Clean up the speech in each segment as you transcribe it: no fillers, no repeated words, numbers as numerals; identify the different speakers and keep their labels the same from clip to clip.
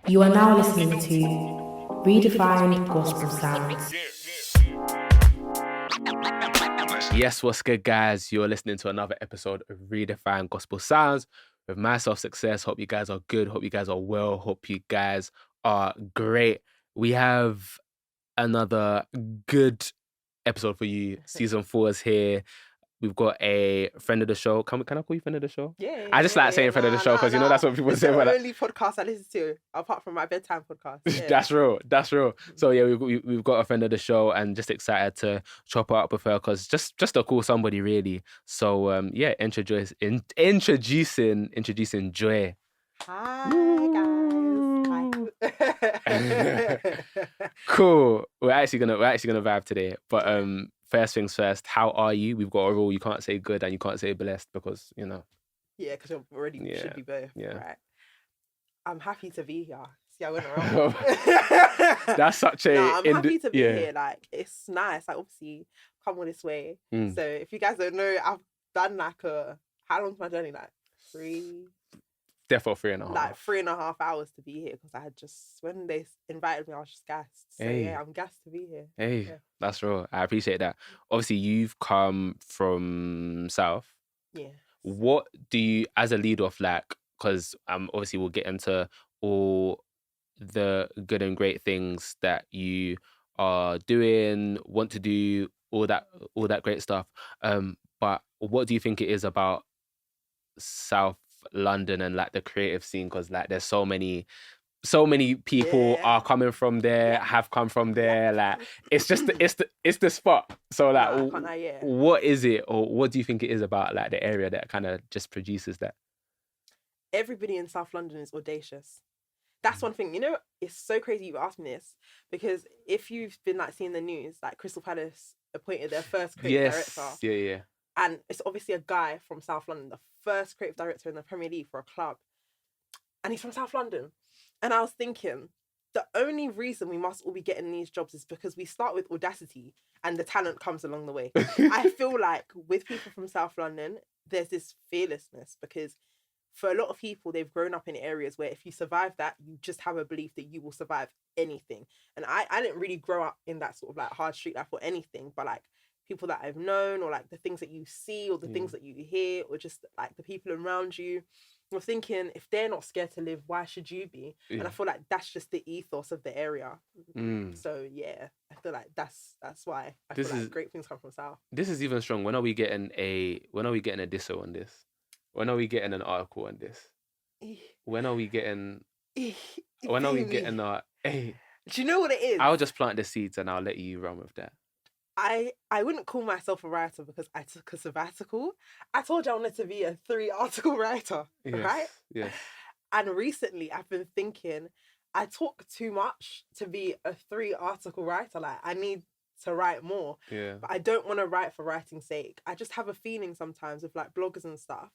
Speaker 1: You are now listening to Redefine Gospel Sounds.
Speaker 2: Yes, what's good, guys? You're listening to another episode of Redefine Gospel Sounds with myself, Success. Hope you guys are good. Hope you guys are well. Hope you guys are great. We have another good episode for you. Season 4 is here. We've got a friend of the show. Can I call you friend of the show?
Speaker 3: Yeah.
Speaker 2: I just like saying friend of the show because you know that's what people say.
Speaker 3: It's
Speaker 2: About
Speaker 3: the
Speaker 2: that.
Speaker 3: only podcast I listen to, apart from my bedtime podcast. Yeah.
Speaker 2: That's real. That's real. So yeah, we've got a friend of the show, and just excited to chop it up with her because just a cool somebody really. So yeah, introducing Joy.
Speaker 3: Hi guys.
Speaker 2: Cool. We're actually gonna vibe today. But first things first, how are you? We've got a rule. You can't say good and you can't say blessed because you know.
Speaker 3: Yeah, because you already should be both.
Speaker 2: Yeah.
Speaker 3: Right. I'm happy to be here. See, I went around.
Speaker 2: That's such a.
Speaker 3: No, I'm happy to be here. Like, it's nice. Like, obviously, come all this way. So, if you guys don't know, I've done like how long's my journey? Like
Speaker 2: 3.5.
Speaker 3: Like 3.5 hours to be here because I had just, when they invited me, I was just gassed. So, yeah, I'm gassed to be here.
Speaker 2: Hey,
Speaker 3: yeah.
Speaker 2: That's real. I appreciate that. Obviously, you've come from South.
Speaker 3: Yeah.
Speaker 2: What do you, as a lead off, like, because obviously we'll get into all the good and great things that you are doing, want to do, all that great stuff. But what do you think it is about South London and like the creative scene? Because like there's so many people are coming from there, have come from there. Like it's just it's the spot. So like, what is it, or what do you think it is about like the area that kind of just produces that?
Speaker 3: Everybody in South London is audacious. That's one thing. You know, it's so crazy you asked me this because if you've been like seeing the news, like Crystal Palace appointed their first creative director.
Speaker 2: Yeah.
Speaker 3: And it's obviously a guy from South London, the first creative director in the Premier League for a club, and he's from South London. And I was thinking, the only reason we must all be getting these jobs is because we start with audacity and the talent comes along the way. I feel like with people from South London, there's this fearlessness because for a lot of people, they've grown up in areas where if you survive that, you just have a belief that you will survive anything. And I didn't really grow up in that sort of like hard street life or anything, but like people that I've known or like the things that you see or the things that you hear or just like the people around you, you're thinking, if they're not scared to live, why should you be? Yeah. And I feel like that's just the ethos of the area. So yeah, I feel like that's why I feel like great things come from South.
Speaker 2: This is even strong. When are we getting a disso on this? When are we getting an article on this? When are we getting our... Hey,
Speaker 3: do you know what it is?
Speaker 2: I'll just plant the seeds and I'll let you run with that.
Speaker 3: I wouldn't call myself a writer because I took a sabbatical. I told you I wanted to be a 3-article writer, right?
Speaker 2: Yes.
Speaker 3: And recently I've been thinking I talk too much to be a 3-article writer. Like I need to write more.
Speaker 2: Yeah.
Speaker 3: But I don't want to write for writing's sake. I just have a feeling sometimes with like bloggers and stuff,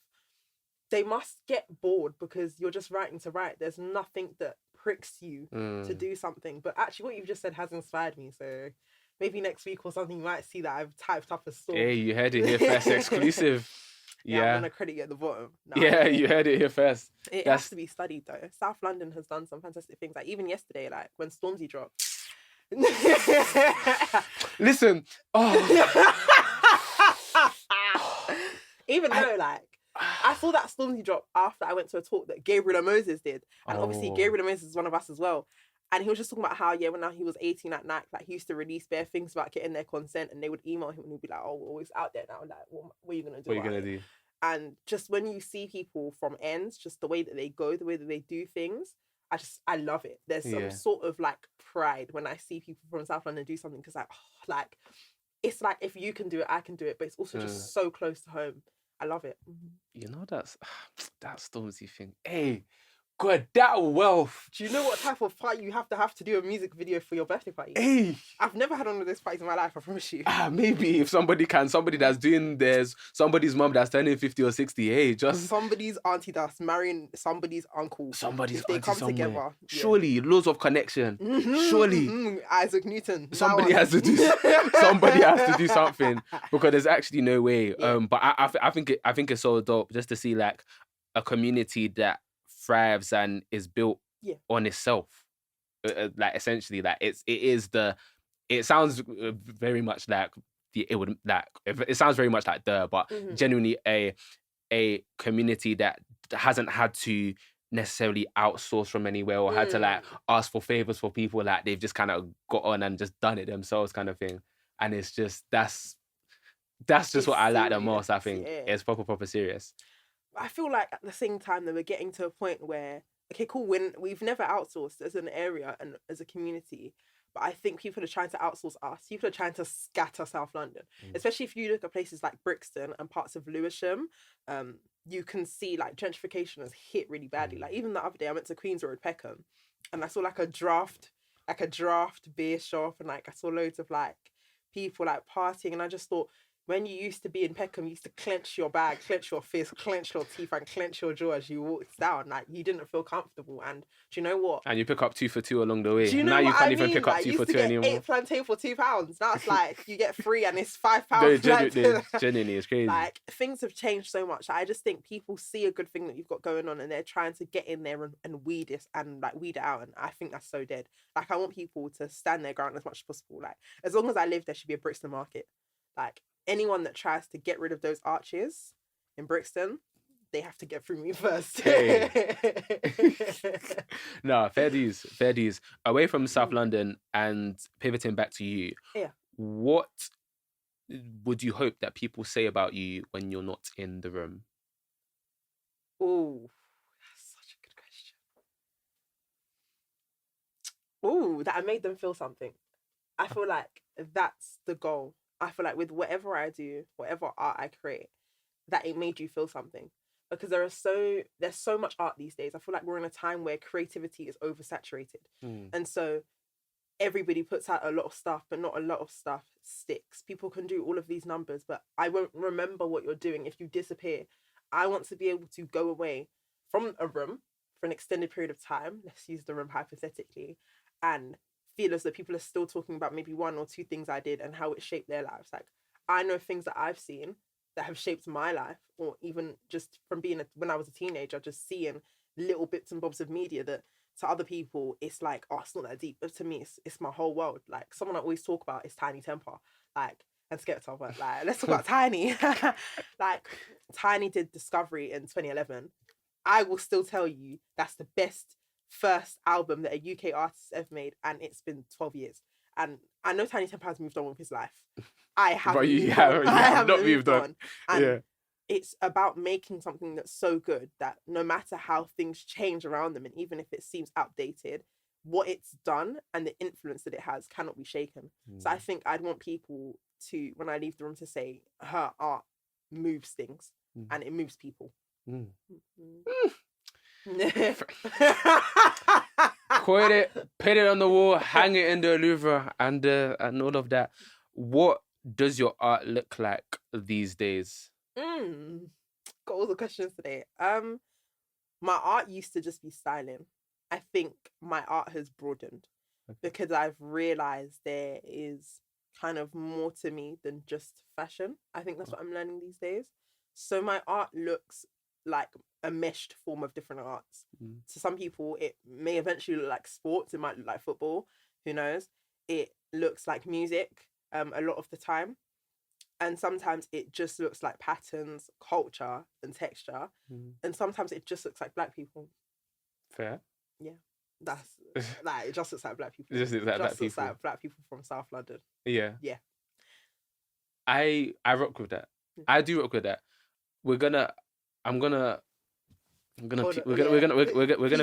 Speaker 3: they must get bored because you're just writing to write. There's nothing that pricks you to do something. But actually what you've just said has inspired me. So maybe next week or something you might see that I've typed up a story.
Speaker 2: Hey, you heard it here first, exclusive.
Speaker 3: Yeah, I'm going to credit you at the bottom. No,
Speaker 2: yeah, you heard it here first.
Speaker 3: It has to be studied though. South London has done some fantastic things. Like even yesterday, like when Stormzy dropped.
Speaker 2: Listen.
Speaker 3: Even though like, I saw that Stormzy drop after I went to a talk that Gabriel Moses did. And obviously Gabriel Moses is one of us as well. And he was just talking about how, when he was 18 at night, like he used to release bare things about getting their consent and they would email him and he'd be like, oh, it's out there now. Like, what are you going to do?
Speaker 2: What are you going to do?
Speaker 3: And just when you see people from ends, just the way that they go, the way that they do things, I love it. There's some sort of like pride when I see people from South London do something because it's like if you can do it, I can do it. But it's also just so close to home. I love it.
Speaker 2: You know, that Stormzy thing. Hey, God, that wealth.
Speaker 3: Do you know what type of party you have to do a music video for your birthday party?
Speaker 2: Hey.
Speaker 3: I've never had one of those parties in my life, I promise you.
Speaker 2: Maybe if somebody that's doing this, somebody's mum that's turning 50 or 60, hey, just...
Speaker 3: Somebody's auntie that's marrying somebody's uncle.
Speaker 2: Somebody's
Speaker 3: auntie come
Speaker 2: somewhere.
Speaker 3: Together.
Speaker 2: Surely, laws of connection. Surely.
Speaker 3: Isaac Newton.
Speaker 2: Somebody has to do something because there's actually no way. But I think it's so dope just to see like a community that thrives and is built on itself. Like essentially, like it sounds very much like it sounds very much like but genuinely a community that hasn't had to necessarily outsource from anywhere or had to like ask for favors for people. Like they've just kind of got on and just done it themselves, kind of thing. And it's just that's just what I like the most. I think it's proper serious.
Speaker 3: I feel like at the same time that we're getting to a point where, okay, cool, when we've never outsourced as an area and as a community, but I think people are trying to outsource us. People are trying to scatter South London, especially if you look at places like Brixton and parts of Lewisham. You can see like gentrification has hit really badly. Like even the other day, I went to Queen's Road, Peckham, and I saw like a draft beer shop, and like I saw loads of like people like partying, and I just thought, when you used to be in Peckham, you used to clench your bag, clench your fist, clench your teeth, and clench your jaw as you walked down. Like, you didn't feel comfortable. And do you know what?
Speaker 2: And you pick up 2 for 2 along the way.
Speaker 3: Do you know
Speaker 2: now you
Speaker 3: what
Speaker 2: can't
Speaker 3: I
Speaker 2: even
Speaker 3: mean?
Speaker 2: pick up
Speaker 3: like,
Speaker 2: 2 for 2 anymore.
Speaker 3: 8 plantain for £2. Now it's like you get 3 and it's £5.
Speaker 2: No, genuinely, it's crazy.
Speaker 3: Like, things have changed so much. I just think people see a good thing that you've got going on and they're trying to get in there and weed it out. And I think that's so dead. Like, I want people to stand their ground as much as possible. Like, as long as I live, there should be a Brixton market. Like, anyone that tries to get rid of those arches in Brixton, they have to get through me first.
Speaker 2: Hey. No, fair dues. Away from South London and pivoting back to you, what would you hope that people say about you when you're not in the room?
Speaker 3: Oh, that's such a good question. Oh, that I made them feel something. I feel like that's the goal. I feel like with whatever I do, whatever art I create, that it made you feel something. Because there's so much art these days. I feel like we're in a time where creativity is oversaturated. And so everybody puts out a lot of stuff, but not a lot of stuff sticks. People can do all of these numbers, but I won't remember what you're doing if you disappear. I want to be able to go away from a room for an extended period of time. Let's use the room hypothetically, and feel as though people are still talking about maybe 1 or 2 things I did and how it shaped their lives. Like, I know things that I've seen that have shaped my life, or even just from when I was a teenager, just seeing little bits and bobs of media that to other people it's like, oh, it's not that deep, but to me it's my whole world. Like, someone I always talk about is Tiny Temper, like, and Skepta, but like, let's talk about Tiny. Like, Tiny did Discovery in 2011. I will still tell you that's the best first album that a UK artist ever made, and it's been 12 years. And I know Tiny Temper has moved on with his life. I haven't.
Speaker 2: You have not moved on.
Speaker 3: And it's about making something that's so good that no matter how things change around them, and even if it seems outdated, what it's done and the influence that it has cannot be shaken. So I think I'd want people to, when I leave the room, to say her art moves things and it moves people.
Speaker 2: Quote it, put it on the wall, hang it in the Louvre, and all of that. What does your art look like these days?
Speaker 3: Got all the questions today. My art used to just be styling. I think my art has broadened because I've realized there is kind of more to me than just fashion. I think that's what I'm learning these days. So my art looks like a meshed form of different arts. To some people, it may eventually look like sports. It might look like football. Who knows? It looks like music a lot of the time. And sometimes it just looks like patterns, culture, and texture. And sometimes it just looks like Black people.
Speaker 2: Fair.
Speaker 3: Yeah. That's like, it just looks like Black people.
Speaker 2: It just looks like Black people.
Speaker 3: Like Black people from South London.
Speaker 2: Yeah.
Speaker 3: Yeah.
Speaker 2: I rock with that. I do rock with that. We're gonna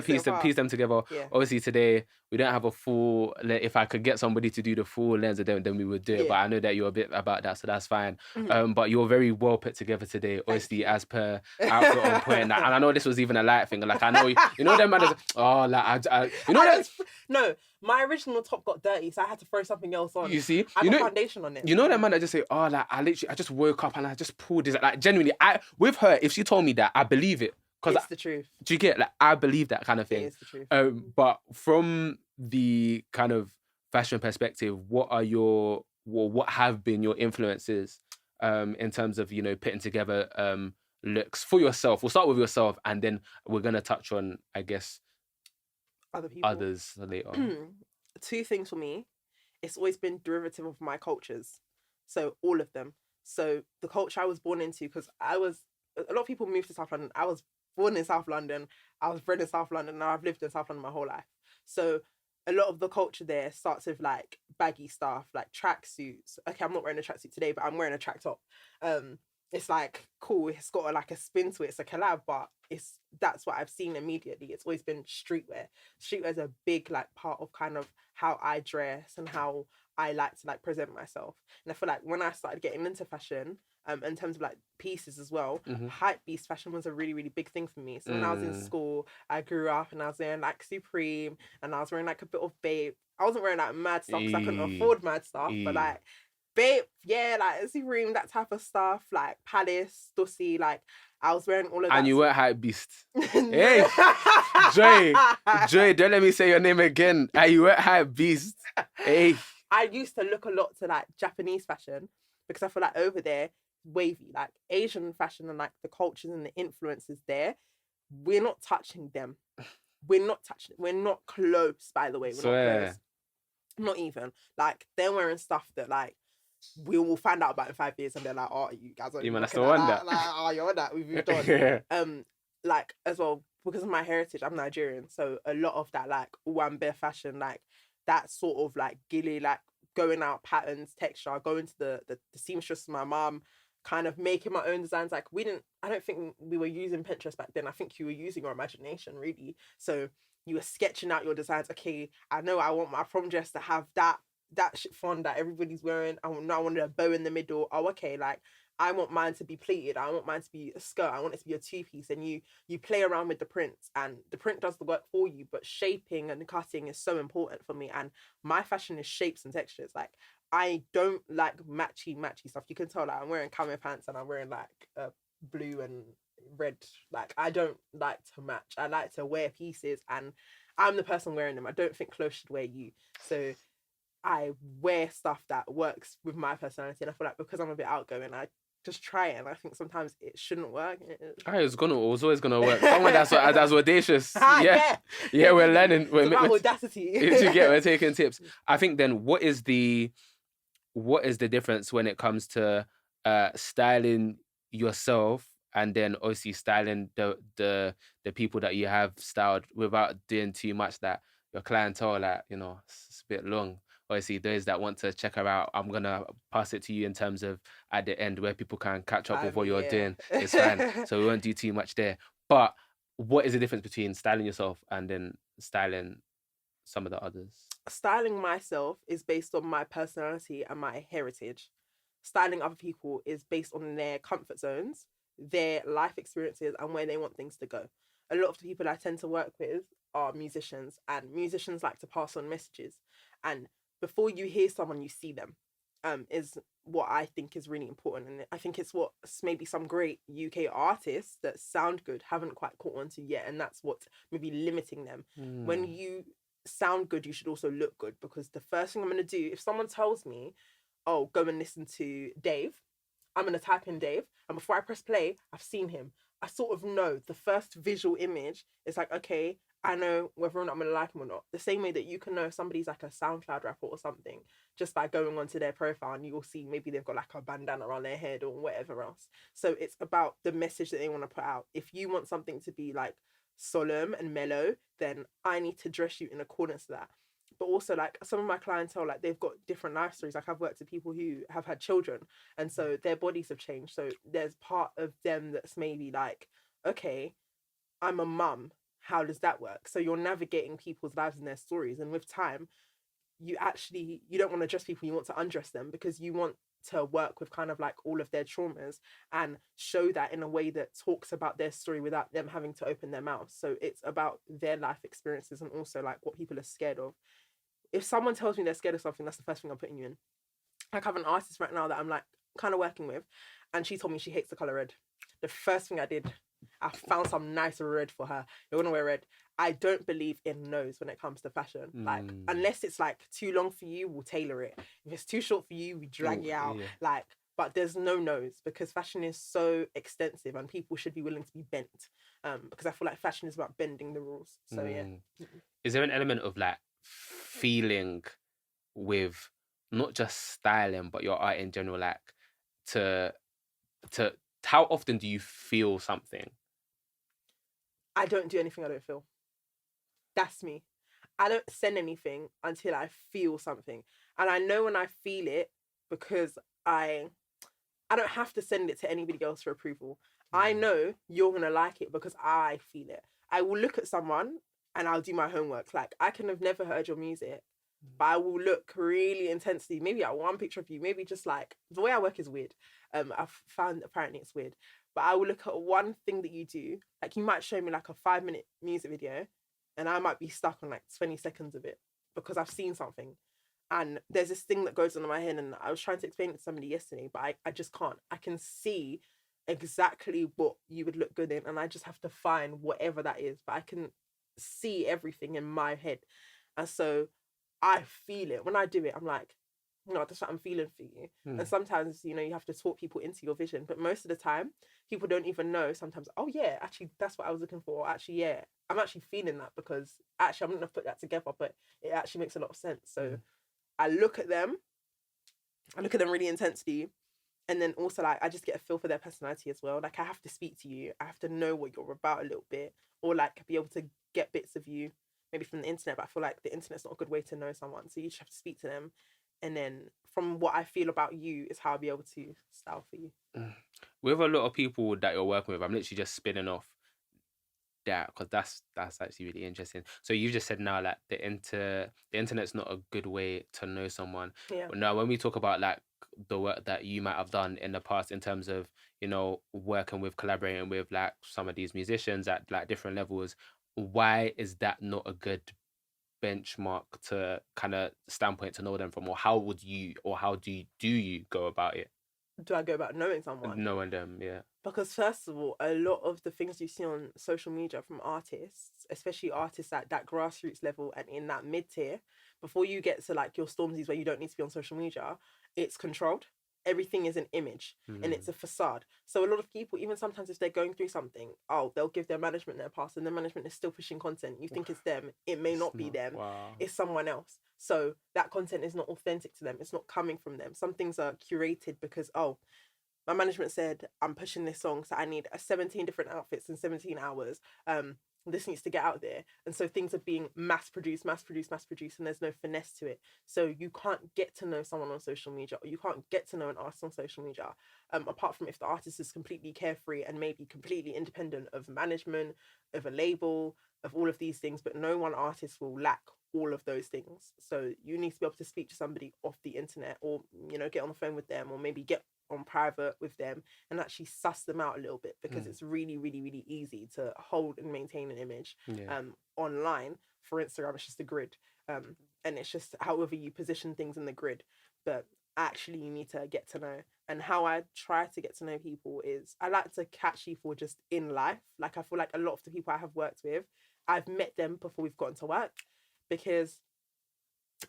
Speaker 2: piece them together.
Speaker 3: Yeah.
Speaker 2: Obviously today we don't have a full. If I could get somebody to do the full lens of them, then we would do it.
Speaker 3: Yeah.
Speaker 2: But I know that you're a bit about that, so that's fine. But you're very well put together today. Obviously, as per outfit on point. And I know this was even a light thing. Like, I know you know them man.
Speaker 3: No, my original top got dirty, so I had to throw something else on.
Speaker 2: You see,
Speaker 3: I put foundation on it.
Speaker 2: You know that man that just say, oh, like I just woke up and I just pulled this. Like, genuinely, with her, if she told me that, I believe it.
Speaker 3: It's the truth.
Speaker 2: Do you get, like, I believe that kind of thing.
Speaker 3: It is the truth.
Speaker 2: But from the kind of fashion perspective, what have been your influences in terms of, putting together looks for yourself? We'll start with yourself, and then we're gonna touch on, I guess,
Speaker 3: other people.
Speaker 2: others later on?
Speaker 3: Two things for me. It's always been derivative of my cultures. So all of them. So the culture I was born into, because a lot of people move to South London. I was born in South London. I was bred in South London. Now I've lived in South London my whole life. So a lot of the culture there starts with like baggy stuff, like tracksuits. Okay, I'm not wearing a tracksuit today, but I'm wearing a track top. It's like cool. It's got like a spin to it. It's a collab, but that's what I've seen immediately. It's always been streetwear. Streetwear is a big like part of kind of how I dress and how I like to like present myself. And I feel like when I started getting into fashion, in terms of like pieces as well, hype beast fashion was a really, really big thing for me. So when I was in school, I grew up and I was wearing like Supreme and I was wearing like a bit of Babe. I wasn't wearing like mad stuff because I couldn't afford mad stuff, but like Babe, yeah, like Supreme, that type of stuff, like Palace, Stussy, like I was wearing all of that.
Speaker 2: And you weren't hype beast. Hey, Joy, don't let me say your name again. And you weren't hype beast. Hey.
Speaker 3: I used to look a lot to like Japanese fashion because I feel like over there, wavy, like Asian fashion and like the cultures and the influences there, we're not touching them. We're not close, by the way. We're not close. Not even. Like, they're wearing stuff that like we will find out about in 5 years and they're like, oh, you guys are
Speaker 2: you man, that's the one that.
Speaker 3: Like, oh, you're on that. We've moved on. Like, as well, because of my heritage, I'm Nigerian. So a lot of that like Wambe fashion, like that sort of like gilly, like going out patterns, texture, going to the seamstress, my mum, kind of making my own designs. Like I don't think we were using Pinterest back then. I think you were using your imagination really. So you were sketching out your designs. Okay, I know I want my prom dress to have that chiffon that everybody's wearing. I wanted a bow in the middle. Oh, okay, like I want mine to be pleated. I want mine to be a skirt. I want it to be a two-piece. And you play around with the prints and the print does the work for you, but shaping and cutting is so important for me. And my fashion is shapes and textures. Like I don't like matchy stuff. You can tell like I'm wearing camo pants and I'm wearing like blue and red. Like I don't like to match. I like to wear pieces and I'm the person wearing them. I don't think clothes should wear you. So I wear stuff that works with my personality. And I feel like because I'm a bit outgoing, I just try it, and I think sometimes it shouldn't work.
Speaker 2: It was always gonna work. Someone that's audacious. Yeah, we're learning.
Speaker 3: It's about audacity.
Speaker 2: We're taking tips. I think then, what is the difference when it comes to styling yourself and then obviously styling the people that you have styled without doing too much that your clientele, like, you know, it's a bit long. Obviously, those that want to check her out, I'm going to pass it to you in terms of at the end where people can catch up with what you're doing. It's fine. So we won't do too much there. But what is the difference between styling yourself and then styling some of the others?
Speaker 3: Styling myself is based on my personality and my heritage. Styling other people is based on their comfort zones, their life experiences, and where they want things to go. A lot of the people I tend to work with are musicians, and musicians like to pass on messages. And before you hear someone, you see them, is what I think is really important. And I think it's what maybe some great UK artists that sound good haven't quite caught on to yet. And that's what's maybe limiting them. When you sound good, you should also look good, because the first thing I'm going to do, if someone tells me, oh, go and listen to Dave, I'm going to type in Dave. And before I press play, I've seen him. I sort of know the first visual image is like, okay, I know whether or not I'm going to like him or not. The same way that you can know if somebody's like a SoundCloud rapper or something just by going onto their profile, and you'll see maybe they've got like a bandana around their head or whatever else. So it's about the message that they want to put out. If you want something to be like solemn and mellow, then I need to dress you in accordance to that. But also, like, some of my clientele, like, they've got different life stories. Like, I've worked with people who have had children, and so their bodies have changed. So there's part of them that's maybe like, okay, I'm a mum. How does that work? So you're navigating people's lives and their stories. And with time, you don't want to dress people, you want to undress them, because you want to work with kind of like all of their traumas and show that in a way that talks about their story without them having to open their mouth. So it's about their life experiences and also like what people are scared of. If someone tells me they're scared of something, that's the first thing I'm putting you in. Like, I have an artist right now that I'm like kind of working with, and she told me she hates the color red. The first thing I did, I found some nice red for her. You're gonna wear red. I don't believe in nose when it comes to fashion. Like, unless it's like too long for you, we'll tailor it. If it's too short for you, we drag it out. Yeah. Like, but there's no's because fashion is so extensive and people should be willing to be bent. Because I feel like fashion is about bending the rules. So yeah.
Speaker 2: Is there an element of like feeling with not just styling but your art in general, like to how often do you feel something?
Speaker 3: I don't do anything I don't feel. That's me. I don't send anything until I feel something. And I know when I feel it because I don't have to send it to anybody else for approval. I know you're going to like it because I feel it. I will look at someone and I'll do my homework. Like, I can have never heard your music, but I will look really intensely, maybe at one picture of you, maybe just like, the way I work is weird. I've found apparently it's weird. But I will look at one thing that you do. Like, you might show me like a 5-minute music video and I might be stuck on like 20 seconds of it because I've seen something. And there's this thing that goes on in my head, and I was trying to explain it to somebody yesterday, but I just can't. I can see exactly what you would look good in, and I just have to find whatever that is. But I can see everything in my head. And so I feel it. When I do it, I'm like, no, that's what I'm feeling for you. And sometimes, you have to talk people into your vision. But most of the time, people don't even know sometimes, oh yeah, actually, that's what I was looking for. Or, actually, yeah, I'm actually feeling that because actually I'm going to put that together, but it actually makes a lot of sense. So I look at them really intensely, and then also like I just get a feel for their personality as well. Like, I have to speak to you, I have to know what you're about a little bit, or like be able to get bits of you maybe from the internet, but I feel like the internet's not a good way to know someone, so you just have to speak to them, and then from what I feel about you is how I'll be able to style for you.
Speaker 2: With a lot of people that you're working with, I'm literally just spinning off that because that's actually really interesting. So you just said now like the internet's not a good way to know someone.
Speaker 3: Yeah.
Speaker 2: But now when we talk about like the work that you might have done in the past in terms of working with, collaborating with like some of these musicians at like different levels, why is that not a good benchmark to kind of standpoint to know them from, or how do you go about it?
Speaker 3: Do I go about knowing someone?
Speaker 2: Knowing them, yeah.
Speaker 3: Because first of all, a lot of the things you see on social media from artists, especially artists at that grassroots level and in that mid-tier, before you get to like your Stormzy's where you don't need to be on social media, it's controlled. Everything is an image and it's a facade. So a lot of people, even sometimes if they're going through something, they'll give their management their pass and their management is still pushing content. You think it's them. It may not be them.
Speaker 2: Wow.
Speaker 3: It's someone else. So that content is not authentic to them. It's not coming from them. Some things are curated because, my management said, I'm pushing this song, so I need 17 different outfits in 17 hours. This needs to get out there. And so things are being mass produced, and there's no finesse to it. So you can't get to know someone on social media, or you can't get to know an artist on social media, apart from if the artist is completely carefree and maybe completely independent of management, of a label, of all of these things. But no one artist will lack all of those things. So you need to be able to speak to somebody off the internet, or, get on the phone with them, or maybe get on private with them and actually suss them out a little bit, because it's really, really, really easy to hold and maintain an image online. For Instagram, it's just a grid, and it's just however you position things in the grid. But actually, you need to get to know. And how I try to get to know people is I like to catch people just in life. Like, I feel like a lot of the people I have worked with, I've met them before we've gotten to work, because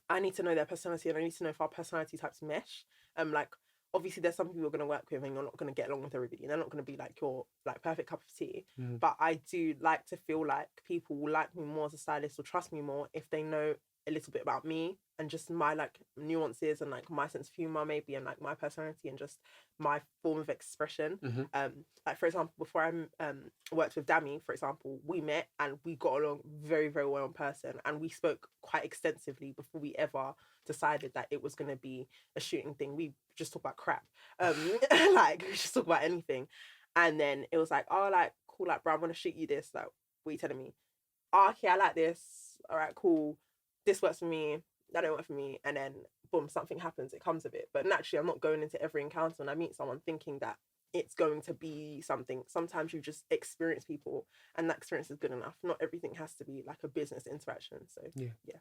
Speaker 3: I need to know their personality and I need to know if our personality types mesh. Like, obviously there's some people you're going to work with and you're not going to get along with everybody, and they're not going to be like your like perfect cup of tea. But I do like to feel like people will like me more as a stylist or trust me more if they know a little bit about me and just my like nuances and like my sense of humor maybe, and like my personality and just my form of expression. Like, for example, before I worked with Dami, for example, we met and we got along very, very well in person, and we spoke quite extensively before we ever decided that it was going to be a shooting thing. We just talk about crap, like we just talk about anything. And then it was like, oh, like, cool, like, bro, I want to shoot you this, like, what are you telling me? Okay, I like this, all right, cool, this works for me, that don't work for me. And then boom, something happens, it comes of it. But naturally, I'm not going into every encounter when I meet someone thinking that it's going to be something. Sometimes you just experience people and that experience is good enough. Not everything has to be like a business interaction. So yeah.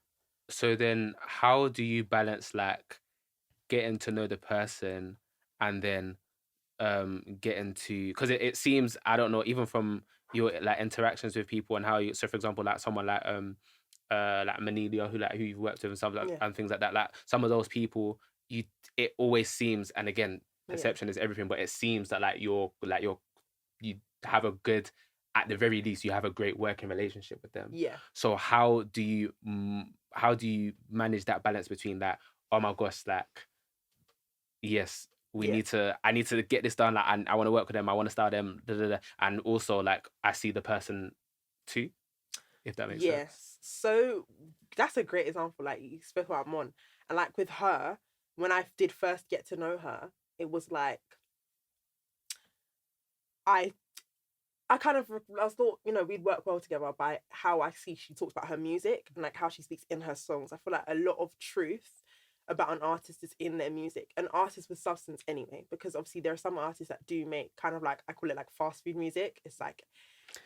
Speaker 2: So then how do you balance like getting to know the person and then getting to, because it seems, I don't know, even from your like interactions with people and how you, so for example, like someone like Manelia who you've worked with and stuff like and things like that, like some of those people, it always seems, and again, perception is everything, but it seems that like you have a good, at the very least, you have a great working relationship with them.
Speaker 3: Yeah.
Speaker 2: So how do you manage that balance between that? Oh my gosh, like, yes, I need to get this done. Like, and I want to work with them. I want to style them. Da, da, da. And also, like, I see the person too, if that makes sense.
Speaker 3: Yes. So that's a great example. Like you spoke about Mon, and like with her, when I did first get to know her, it was like I thought, we'd work well together by how I see she talks about her music and like how she speaks in her songs. I feel like a lot of truth about an artist is in their music, an artist with substance anyway, because obviously there are some artists that do make kind of like, I call it like fast food music. It's like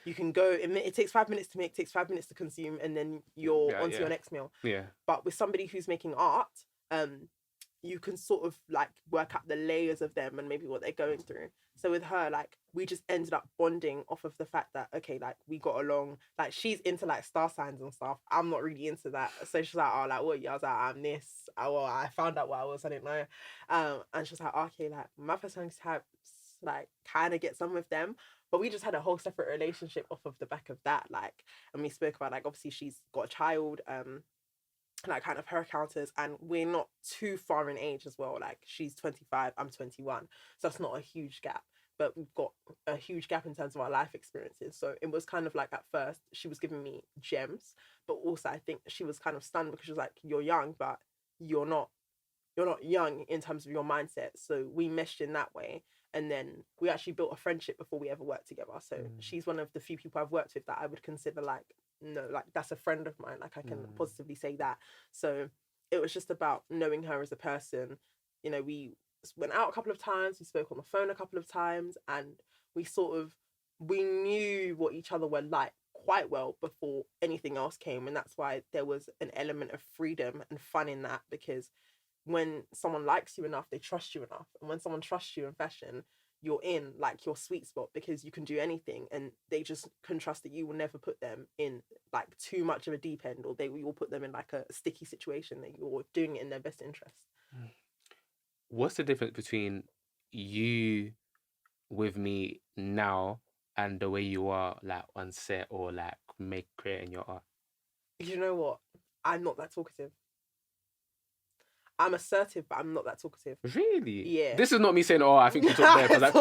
Speaker 3: you can go, it takes 5 minutes to make, takes 5 minutes to consume, and then you're onto your next meal.
Speaker 2: Yeah.
Speaker 3: But with somebody who's making art, you can sort of like work out the layers of them and maybe what they're going through. So with her, like, we just ended up bonding off of the fact that, okay, like, we got along. Like, she's into like star signs and stuff. I'm not really into that. So she's like, oh, like, what? I was like, I'm this. Well, I found out what I was. I didn't know. And she was like, okay, like, my personality types, like, kind of get some with them. But we just had a whole separate relationship off of the back of that. Like, and we spoke about, like, obviously she's got a child, like kind of her encounters, and we're not too far in age as well. Like she's 25, I'm 21, so that's not a huge gap, but we've got a huge gap in terms of our life experiences. So it was kind of like, at first she was giving me gems, but also I think she was kind of stunned because she was like, you're young, but you're not young in terms of your mindset. So we meshed in that way, and then we actually built a friendship before we ever worked together. So she's one of the few people I've worked with that I would consider like, no, like that's a friend of mine. Like I can positively say that. So it was just about knowing her as a person. We went out a couple of times, we spoke on the phone a couple of times, and we knew what each other were like quite well before anything else came. And that's why there was an element of freedom and fun in that, because when someone likes you enough, they trust you enough. And when someone trusts you in fashion, you're in like your sweet spot, because you can do anything, and they just can trust that you will never put them in like too much of a deep end, or you will put them in like a sticky situation, that you're doing it in their best interest.
Speaker 2: What's the difference between you with me now and the way you are like on set or like creating your art?
Speaker 3: You know what? I'm not that talkative. I'm assertive, but I'm not that talkative.
Speaker 2: Really?
Speaker 3: Yeah.
Speaker 2: This is not me saying, oh, I think you talk there because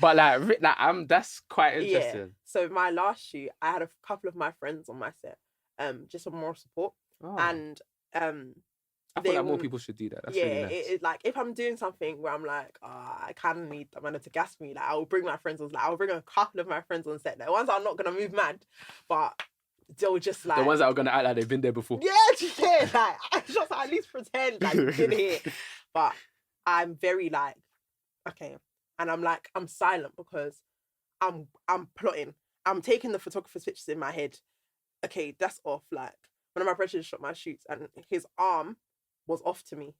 Speaker 2: but like that's quite interesting.
Speaker 3: Yeah. So my last shoot, I had a couple of my friends on my set, just for moral support, and
Speaker 2: I feel like more people should do that. That's really nice.
Speaker 3: It like if I'm doing something where I'm like, I kind of need someone to gas me, like I will bring my friends on. Like I'll bring a couple of my friends on set. The ones that are not gonna move mad, but they'll just like
Speaker 2: the ones that are gonna act like they've been there before.
Speaker 3: Yeah, like I just at least pretend like you've been here. But I'm very like, okay, and I'm silent because I'm plotting. I'm taking the photographer's pictures in my head. Okay, that's off. Like one of my brothers shot my shoots, and his arm was off to me.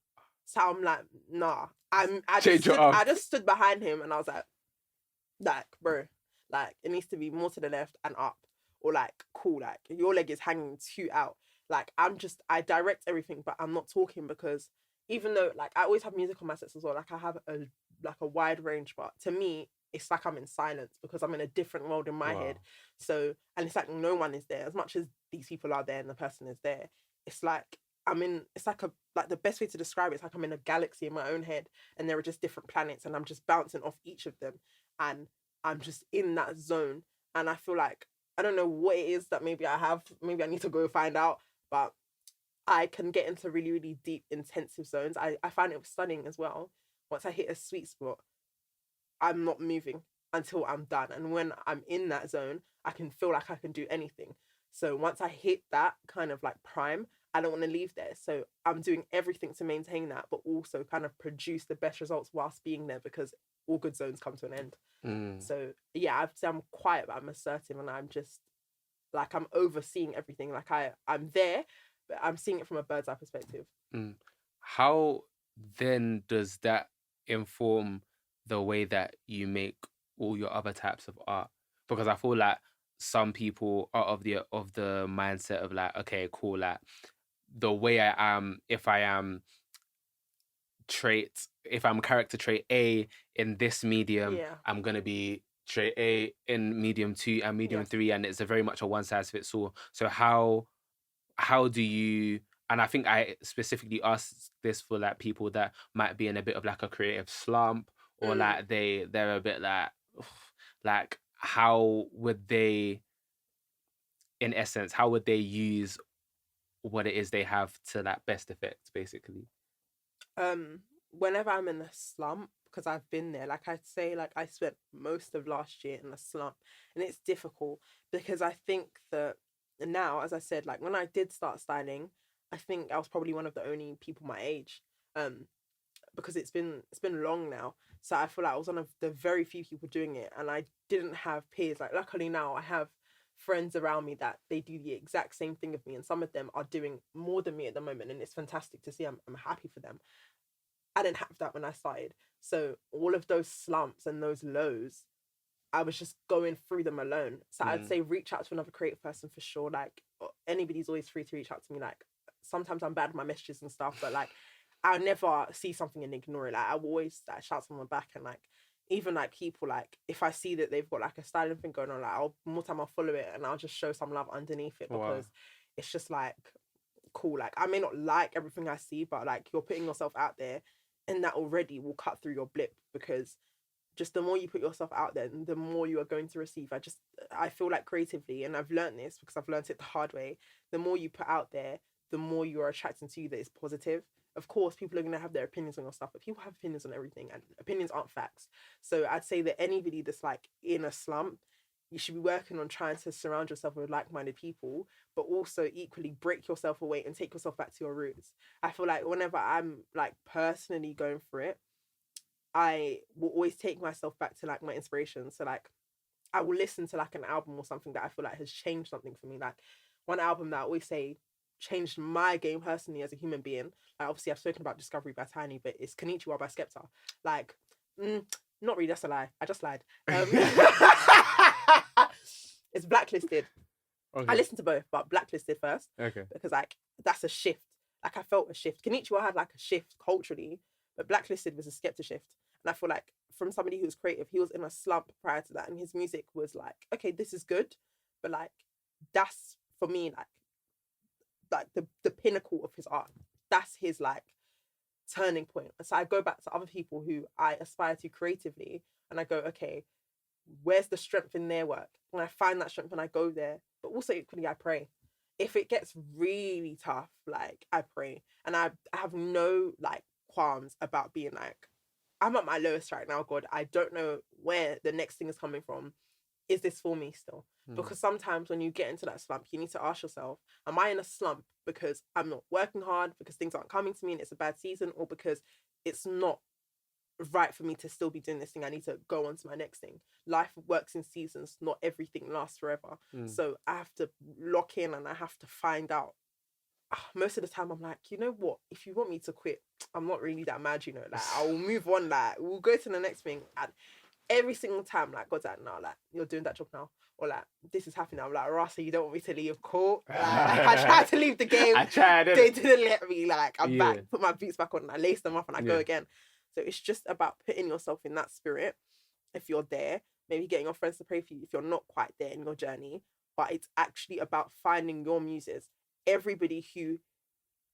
Speaker 3: So I'm like, nah. I just stood behind him, and I was like, bro, like it needs to be more to the left and up. Or like, cool, like your leg is hanging too out. Like I direct everything, but I'm not talking, because even though like I always have music on my sets as well, like I have a wide range, but to me it's like I'm in silence because I'm in a different world in my head. So, and it's like no one is there. As much as these people are there and the person is there, it's like it's like the best way to describe it is like I'm in a galaxy in my own head, and there are just different planets, and I'm just bouncing off each of them, and I'm just in that zone. And I feel like I don't know what it is that maybe I need to go find out, but I can get into really, really deep, intensive zones. I find it stunning as well. Once I hit a sweet spot, I'm not moving until I'm done. And when I'm in that zone, I can feel like I can do anything. So once I hit that kind of like prime, I don't want to leave there. So I'm doing everything to maintain that, but also kind of produce the best results whilst being there, because all good zones come to an end. So yeah, I'd say I'm quiet, but I'm assertive, and I'm just like, I'm overseeing everything. Like I'm there, but I'm seeing it from a bird's eye perspective.
Speaker 2: How then does that inform the way that you make all your other types of art? Because I feel like some people are of the mindset of like, okay, cool, like the way I am, if I am trait, if I'm character trait A in this medium,
Speaker 3: Yeah.
Speaker 2: I'm gonna be trait A in medium 2 and medium
Speaker 3: Yes.
Speaker 2: 3, and it's a very much a one size fits all. So how do you, and I think I specifically asked this for like people that might be in a bit of like a creative slump, or like they're a bit like like how would they, in essence, how would they use what it is they have to like best effect, basically?
Speaker 3: Whenever I'm in a slump, because I've been there, like I'd say, like I spent most of last year in a slump, and it's difficult because I think that now, as I said, like when I did start styling, I think I was probably one of the only people my age, because it's been long now. So I feel like I was one of the very few people doing it, and I didn't have peers. Like luckily now I have friends around me that they do the exact same thing with me, and some of them are doing more than me at the moment, and it's fantastic to see. I'm happy for them. I didn't have that when I started. So all of those slumps and those lows, I was just going through them alone. So I'd say reach out to another creative person for sure. Like anybody's always free to reach out to me. Like sometimes I'm bad with my messages and stuff, but like I'll never see something and ignore it. Like I will always like shout someone back, and like even like people, like if I see that they've got like a styling thing going on, like more time I'll follow it and I'll just show some love underneath it, because it's just like cool. Like I may not like everything I see, but like you're putting yourself out there, and that already will cut through your blip, because just the more you put yourself out there, the more you are going to receive. I feel like creatively, and I've learned this because I've learned it the hard way, the more you put out there, the more you are attracting to you that is positive. Of course, people are going to have their opinions on your stuff, but people have opinions on everything, and opinions aren't facts. So I'd say that anybody that's like in a slump, you should be working on trying to surround yourself with like-minded people, but also equally break yourself away and take yourself back to your roots. I feel like whenever I'm like personally going through it, I will always take myself back to like my inspiration. So like I will listen to like an album or something that I feel like has changed something for me. Like one album that I always say changed my game personally as a human being. Like obviously I've spoken about Discovery by Tiny, but it's Konnichiwa by Skepta. Like, not really, that's a lie. I just lied. It's Blacklisted. Okay. I listened to both, but Blacklisted first.
Speaker 2: Okay.
Speaker 3: Because like that's a shift. Like I felt a shift. Konnichiwa had like a shift culturally, but Blacklisted was a Skepta shift. And I feel like from somebody who's creative, he was in a slump prior to that, and his music was like, okay, this is good, but like that's for me like the pinnacle of his art. That's his like turning point. So I go back to other people who I aspire to creatively, and I go, okay, where's the strength in their work? And I find that strength and I go there. But also equally, I pray. If it gets really tough, like I pray, and I have no like qualms about being like, I'm at my lowest right now, God. I don't know where the next thing is coming from. Is this for me still? Because sometimes when you get into that slump, you need to ask yourself, am I in a slump because I'm not working hard, because things aren't coming to me and it's a bad season, or because it's not right for me to still be doing this thing? I need to go on to my next thing. Life works in seasons. Not everything lasts forever. So I have to lock in and I have to find out. Most of the time I'm like, you know what? If you want me to quit, I'm not really that mad, you know. Like I'll move on. Like we'll go to the next thing. And every single time, like God's like, no, like you're doing that job now, or like this is happening. I'm like, Rasa, you don't want me to leave court. Like, I tried to leave the game.
Speaker 2: I tried.
Speaker 3: They didn't let me. Like I'm back. Put my boots back on and I lace them up and I go again. So it's just about putting yourself in that spirit. If you're there, maybe getting your friends to pray for you if you're not quite there in your journey. But it's actually about finding your muses. Everybody who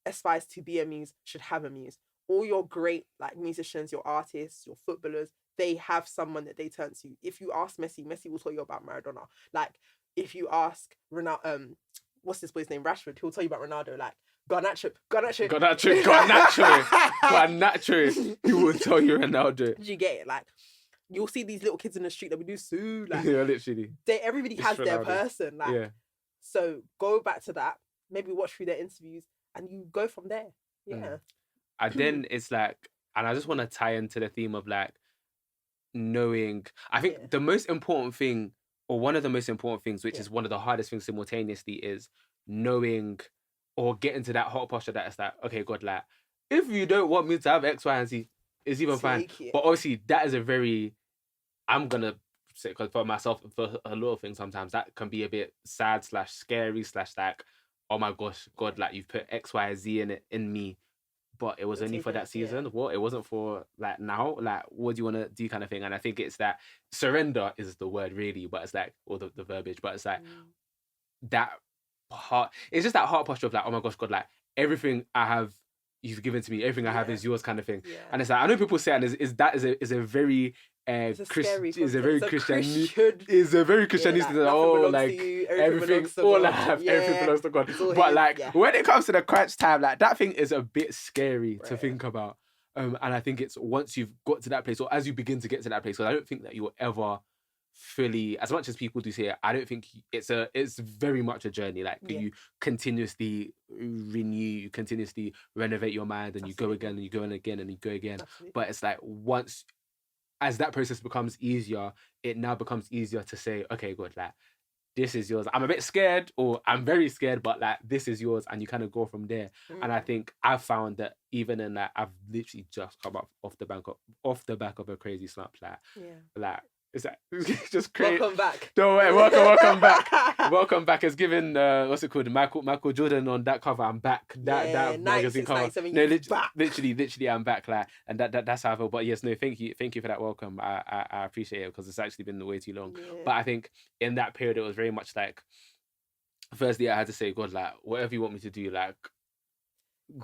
Speaker 3: aspires to be a muse should have a muse. All your great like musicians, your artists, your footballers, they have someone that they turn to. If you ask Messi will tell you about Maradona. Like if you ask Ronaldo, what's this boy's name, Rashford, he'll tell you about Ronaldo. Like Garnacho.
Speaker 2: He will tell you Ronaldo.
Speaker 3: Did you get it? Like you'll see these little kids in the street that we do sue. Like
Speaker 2: literally.
Speaker 3: Everybody has their person. Like so go back to that. Maybe watch through their interviews and you go from there. Yeah.
Speaker 2: And then it's like, and I just want to tie into the theme of like knowing, I think the most important thing, or one of the most important things, which is one of the hardest things simultaneously, is knowing or getting to that hot posture that it's like, okay, God, like, if you don't want me to have X, Y, and Z, it's even fine. But obviously, that is a very, I'm going to say, because for myself, for a lot of things, sometimes that can be a bit sad / scary / like, oh my gosh, God, like, you've put X, Y, Z in me but it was
Speaker 3: You're
Speaker 2: only for that
Speaker 3: taking it, yeah.
Speaker 2: season. What? It wasn't for like now. Like, what do you want to do, kind of thing? And I think it's that surrender is the word really, but it's like, or the verbiage, but it's like that heart. It's just that heart posture of like, oh my gosh, God, like everything I have, you've given to me. Everything I have
Speaker 3: Yeah.
Speaker 2: is yours, kind of thing.
Speaker 3: Yeah.
Speaker 2: And it's like, I know people say, and is a very
Speaker 3: It's a
Speaker 2: Christian,
Speaker 3: scary
Speaker 2: is a very
Speaker 3: concept.
Speaker 2: Christian, is a very Christianistic.
Speaker 3: like,
Speaker 2: Oh,
Speaker 3: nothing belongs
Speaker 2: like
Speaker 3: to you,
Speaker 2: everything,
Speaker 3: belongs to
Speaker 2: all I
Speaker 3: God.
Speaker 2: have,
Speaker 3: Yeah.
Speaker 2: everything belongs to God.
Speaker 3: It's all
Speaker 2: But
Speaker 3: his,
Speaker 2: like
Speaker 3: yeah.
Speaker 2: when it comes to the crunch time, like that thing is a bit scary to
Speaker 3: Right.
Speaker 2: think about. And I think it's once you've got to that place, or as you begin to get to that place, because I don't think that you'll ever fully, as much as people do say it, I don't think it's very much a journey. Like
Speaker 3: Yeah.
Speaker 2: you continuously renew, you continuously renovate your mind, and you go
Speaker 3: Absolutely.
Speaker 2: again, and you go again, and you go again.
Speaker 3: Absolutely.
Speaker 2: But it's like once, as that process becomes easier, it now becomes easier to say, okay, good, like this is yours. I'm a bit scared, or I'm very scared, but like this is yours, and you kind of go from there. And I think I've found that even in that, I've literally just come up off the back of a crazy slump, like it's like it's just crazy.
Speaker 3: Welcome back.
Speaker 2: Don't worry, welcome back. Welcome back. It's given what's it called? Michael Jordan on that cover. I'm back. That magazine cover.
Speaker 3: 96,
Speaker 2: No,
Speaker 3: back.
Speaker 2: literally, I'm back. Like, and that's how I feel. But yes, no, thank you for that welcome. I appreciate it, because it's actually been way too long.
Speaker 3: Yeah.
Speaker 2: But I think in that period, it was very much like, firstly, I had to say, God, like whatever you want me to do, like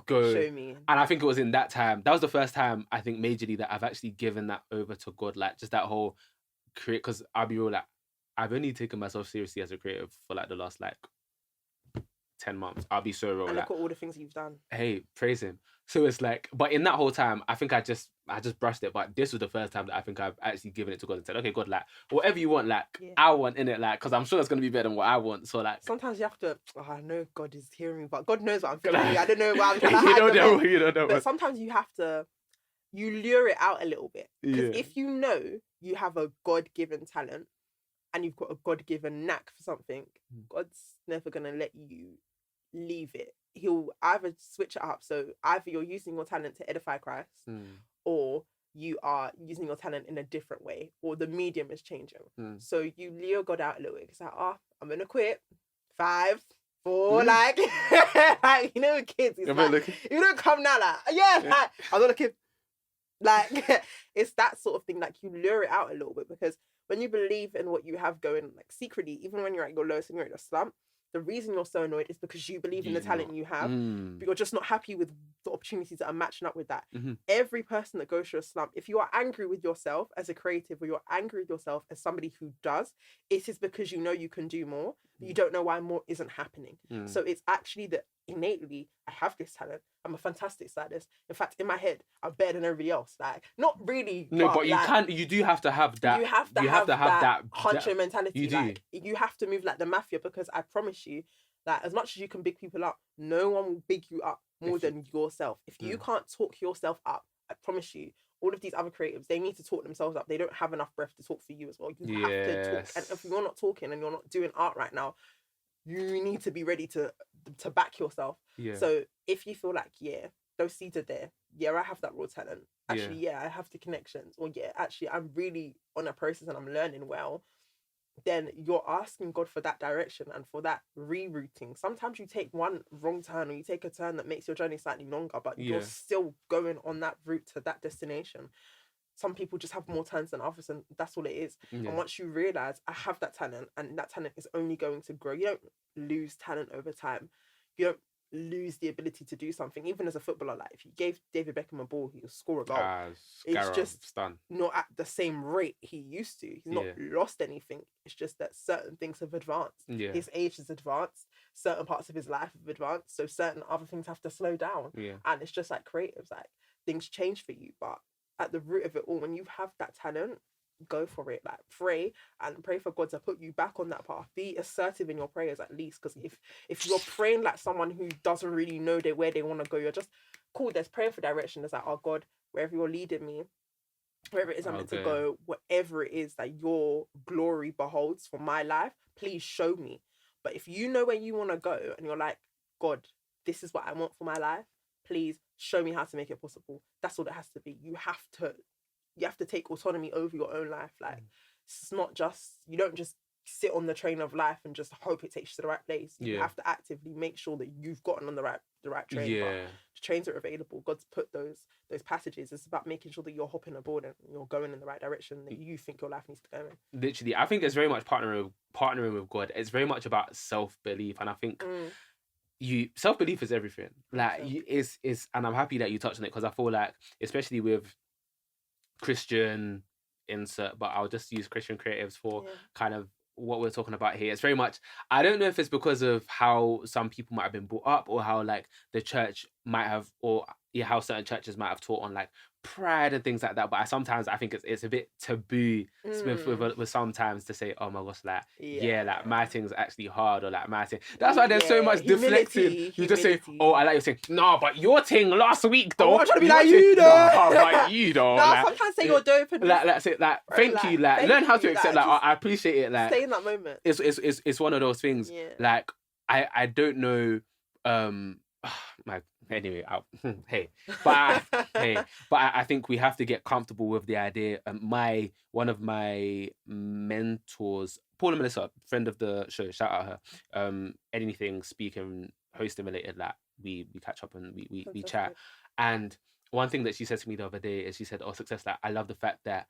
Speaker 2: go.
Speaker 3: Show me.
Speaker 2: And I think it was in that time. That was the first time I think majorly that I've actually given that over to God. Like just that whole create, because I'll be real, like I've only taken myself seriously as a creative for like the last like 10 months. I'll be so real.
Speaker 3: And
Speaker 2: like,
Speaker 3: look at all the things you've done.
Speaker 2: hey, praise him. So it's like, but in that whole time, I think I just brushed it. But this was the first time that I think I've actually given it to God and said, okay, God, like whatever you want, like I want in it, like, because I'm sure it's gonna be better than what I want. So like,
Speaker 3: sometimes you have to. Oh, I know God is hearing me, but God knows what I'm feeling. I don't know why I'm trying to hide
Speaker 2: you don't know.
Speaker 3: But sometimes you have to. You lure it out a little bit, because if you know you have a God-given talent and you've got a God-given knack for something, God's never gonna let you leave it. He'll either switch it up. So either you're using your talent to edify Christ, or you are using your talent in a different way, or the medium is changing. So you lure God out a little bit. It's like, I'm gonna quit. 5, 4, like, like, you know, with kids, it's like, you don't come now, like, like, I'm not a kid. Like, it's that sort of thing. Like, you lure it out a little bit, because when you believe in what you have going, like secretly, even when you're at your lowest and you're in a slump, the reason you're so annoyed is because you believe in the talent you have, but you're just not happy with the opportunities that are matching up with that. Every person that goes through a slump, if you are angry with yourself as a creative, or you're angry with yourself as somebody who does, it is because you know you can do more, but you don't know why more isn't happening. So it's actually that innately, I have this talent. I'm a fantastic stylist. In fact, in my head, I'm better than everybody else. Like, not really.
Speaker 2: No, but you
Speaker 3: like,
Speaker 2: can't. You do have to have that.
Speaker 3: You have to have that hunter mentality.
Speaker 2: You do.
Speaker 3: Like, you have to move like the mafia, because I promise you that as much as you can big people up, no one will big you up more than yourself. If you can't talk yourself up, I promise you, all of these other creatives, they need to talk themselves up. They don't have enough breath to talk for you as well. You have to talk. And if you're not talking and you're not doing art right now, you need to be ready to back yourself. So if you feel like, those seeds are there, I have that raw talent, actually, I have the connections, or actually I'm really on a process and I'm learning well, then you're asking God for that direction and for that rerouting. Sometimes you take one wrong turn, or you take a turn that makes your journey slightly longer, but you're still going on that route to that destination. Some people just have more talents than others, and that's all it is. And once you realize, I have that talent, and that talent is only going to grow, you don't lose talent over time. You don't lose the ability to do something. Even as a footballer, like if you gave David Beckham a ball, he'll score a goal. It's just not at the same rate he used to. He's not lost anything. It's just that certain things have advanced. His age has advanced. Certain parts of his life have advanced. So certain other things have to slow down. And it's just like creatives, like things change for you. But at the root of it all, when you have that talent, go for it. Like, pray for God to put you back on that path. Be assertive in your prayers, at least, because if you're praying like someone who doesn't really know where they want to go, you're just cool. There's praying for direction. There's like, oh God, wherever you're leading me, wherever it is I'm meant to go, whatever it is that your glory beholds for my life, please show me. But if you know where you want to go and you're like, God, this is what I want for my life, please show me how to make it possible. That's all it has to be. You have to take autonomy over your own life. Like, it's not just, you don't just sit on the train of life and just hope it takes you to the right place. You
Speaker 2: Yeah.
Speaker 3: have to actively make sure that you've gotten on the right train. But
Speaker 2: Yeah.
Speaker 3: the trains are available. God's put those passages. It's about making sure that you're hopping aboard and you're going in the right direction that you think your life needs to go in.
Speaker 2: Literally, I think it's very much partnering with God. It's very much about self-belief, and I think self-belief is everything. Like, it's and I'm happy that you touched on it, because I feel like, especially with Christian insert, but I'll just use Christian creatives for kind of what we're talking about here. It's very much, I don't know if it's because of how some people might have been brought up, or how like the church might have, or how certain churches might have taught on like pride and things like that. But sometimes I think it's a bit taboo with sometimes to say, oh my gosh, like like my thing's actually hard, or like my thing. That's why there's so much deflecting. You just say, oh, I like your thing. No, but your thing last week though.
Speaker 3: I'm trying to be like you though.
Speaker 2: No, but you though.
Speaker 3: No, like, sometimes say you're dope and
Speaker 2: that's it. Like, thank you. Like, learn how to accept. Like, I appreciate it. Like,
Speaker 3: stay in that moment.
Speaker 2: It's one of those things.
Speaker 3: Yeah.
Speaker 2: Like, I don't know. Anyway, but I think we have to get comfortable with the idea. One of my mentors, Paula Melissa, friend of the show, shout out her. Anything speaking, hosting related, like we catch up and we chat. And one thing that she said to me the other day is, she said, "Oh, success! Like, I love the fact that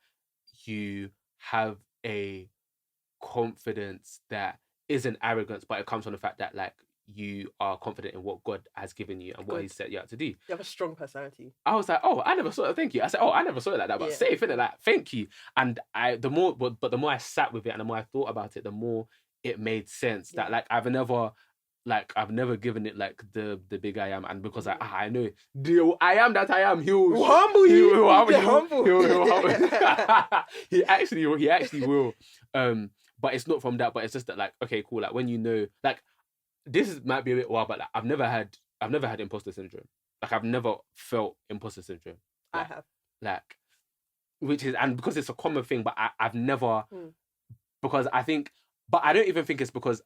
Speaker 2: you have a confidence that isn't arrogance, but it comes from the fact that like you are confident in what God has given you and what He set you out to do."
Speaker 3: You have a strong personality.
Speaker 2: I was like, oh, I never saw it. Thank you. I said, oh, I never saw it like that, but safe, innit? Like, thank you. And the more I sat with it and the more I thought about it, the more it made sense. That like I've never given it like the big I am, and because I know I am that I am, he'll humble you. He'll humble you. He actually will. But it's not from that. But it's just that, like, okay, cool. Like, when you know, like, might be a bit wild, but like, I've never had imposter syndrome. Like, I've never felt imposter syndrome. Like,
Speaker 3: I have.
Speaker 2: Like, which is, and because it's a common thing, but I've never, because I think, but I don't even think it's because,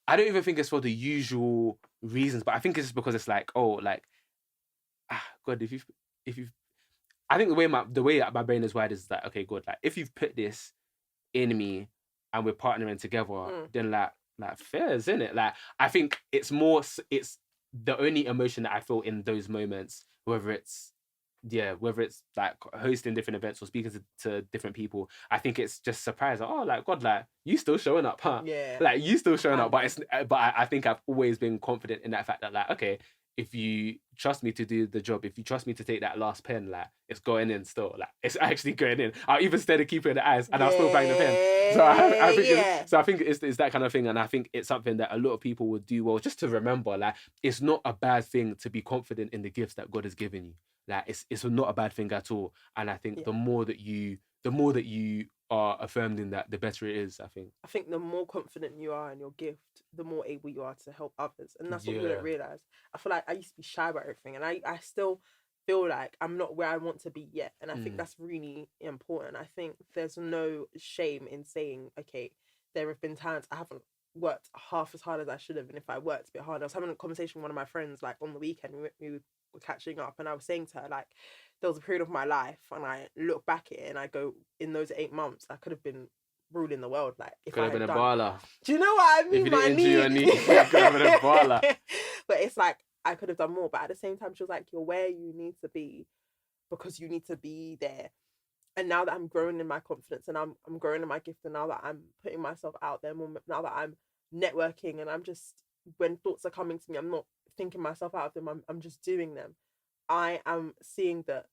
Speaker 2: I don't even think it's for the usual reasons, but I think it's just because it's like, oh, like, God, if you've, I think the way my brain is wired is like, okay, God, like, if you've put this in me and we're partnering together, then like fair, isn't it? Like, I think it's the only emotion that I feel in those moments, whether it's like hosting different events or speaking to different people, I think it's just surprise. Like, oh, like, God, like, you still showing up, huh?
Speaker 3: Yeah.
Speaker 2: Like, you still showing up, but I think I've always been confident in that fact that, like, okay, if you trust me to do the job, if you trust me to take that last pen, like, it's going in still. Like, it's actually going in. I'll even stay the keeper in the eyes and I'll still bang the pen. So I think it's that kind of thing. And I think it's something that a lot of people would do well, just to remember, like, it's not a bad thing to be confident in the gifts that God has given you. Like, it's not a bad thing at all. And I think the more that you are affirmed in that, the better it is, I think.
Speaker 3: I think the more confident you are in your gift, the more able you are to help others. And that's what we don't realise. I feel like I used to be shy about everything, and I still feel like I'm not where I want to be yet. And I think that's really important. I think there's no shame in saying, okay, there have been times I haven't worked half as hard as I should have, and if I worked a bit harder. I was having a conversation with one of my friends, like, on the weekend, we were catching up, and I was saying to her, like, there was a period of my life, and I look back at it and I go, in those 8 months, I could have been ruling the world. Like, if
Speaker 2: could have been a baller.
Speaker 3: Do you know what I mean?
Speaker 2: If you didn't injure your knee, you could have been a baller.
Speaker 3: But it's like, I could have done more. But at the same time, she was like, you're where you need to be because you need to be there. And now that I'm growing in my confidence and I'm growing in my gift, and now that I'm putting myself out there more, now that I'm networking, and I'm just, when thoughts are coming to me, I'm not thinking myself out of them, I'm just doing them. I am seeing that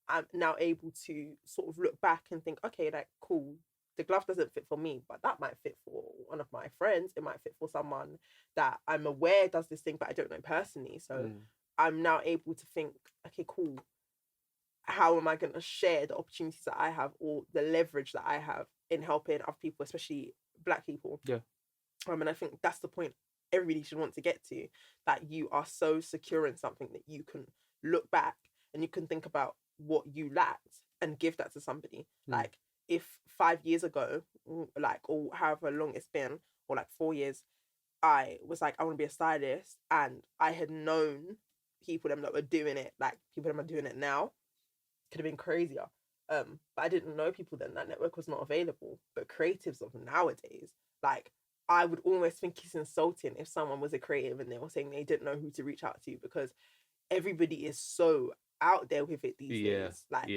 Speaker 3: I'm now able to sort of look back and think, okay, like, cool, the glove doesn't fit for me, but that might fit for one of my friends. It might fit for someone that I'm aware does this thing, but I don't know personally. So I'm now able to think, okay, cool, how am I going to share the opportunities that I have, or the leverage that I have in helping other people, especially Black people?
Speaker 2: Yeah.
Speaker 3: And I think that's the point everybody should want to get to, that you are so secure in something that you can look back and you can think about what you lacked and give that to somebody. Like, if 5 years ago, like, or however long it's been, or like 4 years, I was like, I want to be a stylist, and I had known people that were doing it, like people that are doing it now, could have been crazier. But I didn't know people then. That network was not available. But creatives of nowadays, like, I would almost think it's insulting if someone was a creative and they were saying they didn't know who to reach out to, because everybody is so out there with it these days. Like,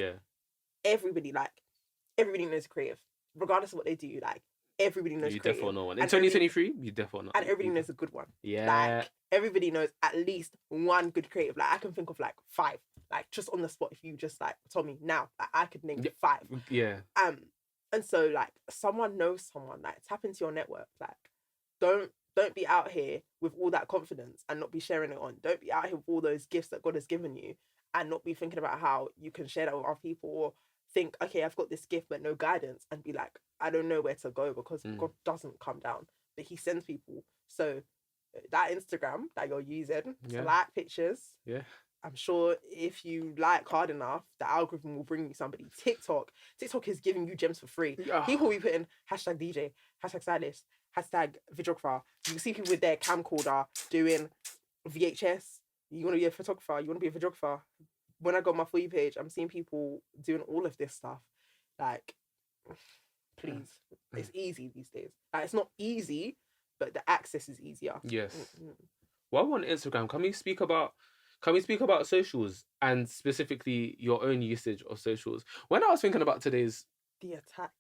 Speaker 3: everybody knows creative, regardless of what they do. Like, everybody knows
Speaker 2: You
Speaker 3: creative.
Speaker 2: definitely know one. In 2023, you definitely know.
Speaker 3: And everybody knows a good one.
Speaker 2: Yeah.
Speaker 3: Like, everybody knows at least one good creative. Like, I can think of like 5. Like, just on the spot, if you just like told me now, like, I could name 5.
Speaker 2: Yeah.
Speaker 3: And so, like, someone knows someone. Like, tap into your network. Like, don't be out here with all that confidence and not be sharing it on. Don't be out here with all those gifts that God has given you and not be thinking about how you can share that with other people, or think, okay, I've got this gift but no guidance, and be like, I don't know where to go, because God doesn't come down, but he sends people. So that Instagram that you're using to like pictures, I'm sure if you like hard enough, the algorithm will bring you somebody. TikTok is giving you gems for free. People will be putting hashtag DJ, hashtag stylist, hashtag videographer. You see people with their camcorder doing VHS. You want to be a photographer, you want to be a videographer. When I got my For You page, I'm seeing people doing all of this stuff. Like, please, it's easy these days. Like, it's not easy, but the access is easier.
Speaker 2: Yes. Well, on Instagram, can we speak about socials, and specifically your own usage of socials? When I was thinking about today's episode,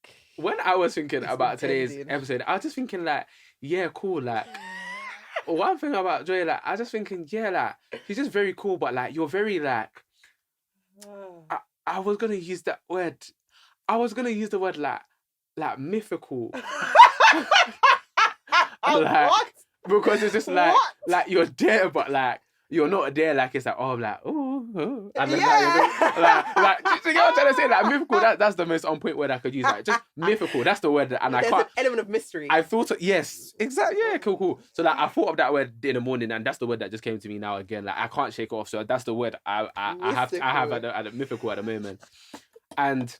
Speaker 2: I was just thinking, like, yeah, cool, like, one thing about Joy, like, I was just thinking, yeah, like, she's just very cool, but, like, you're very, like, I was gonna use that word. I was gonna use the word like mythical. Like,
Speaker 3: what?
Speaker 2: Because it's just like you're there, but like you're not there. Like, it's like, oh, like, oh, and then like you know what I'm trying to say? Like, mythical. That's the most on point word I could use. Like, just mythical. That's the word, and
Speaker 3: There's
Speaker 2: I can't.
Speaker 3: an element of mystery.
Speaker 2: I thought, yes, exactly. Yeah, cool. So like, I thought of that word in the morning, and that's the word that just came to me now again. Like, I can't shake it off. So that's the word I have at the mythical at the moment. And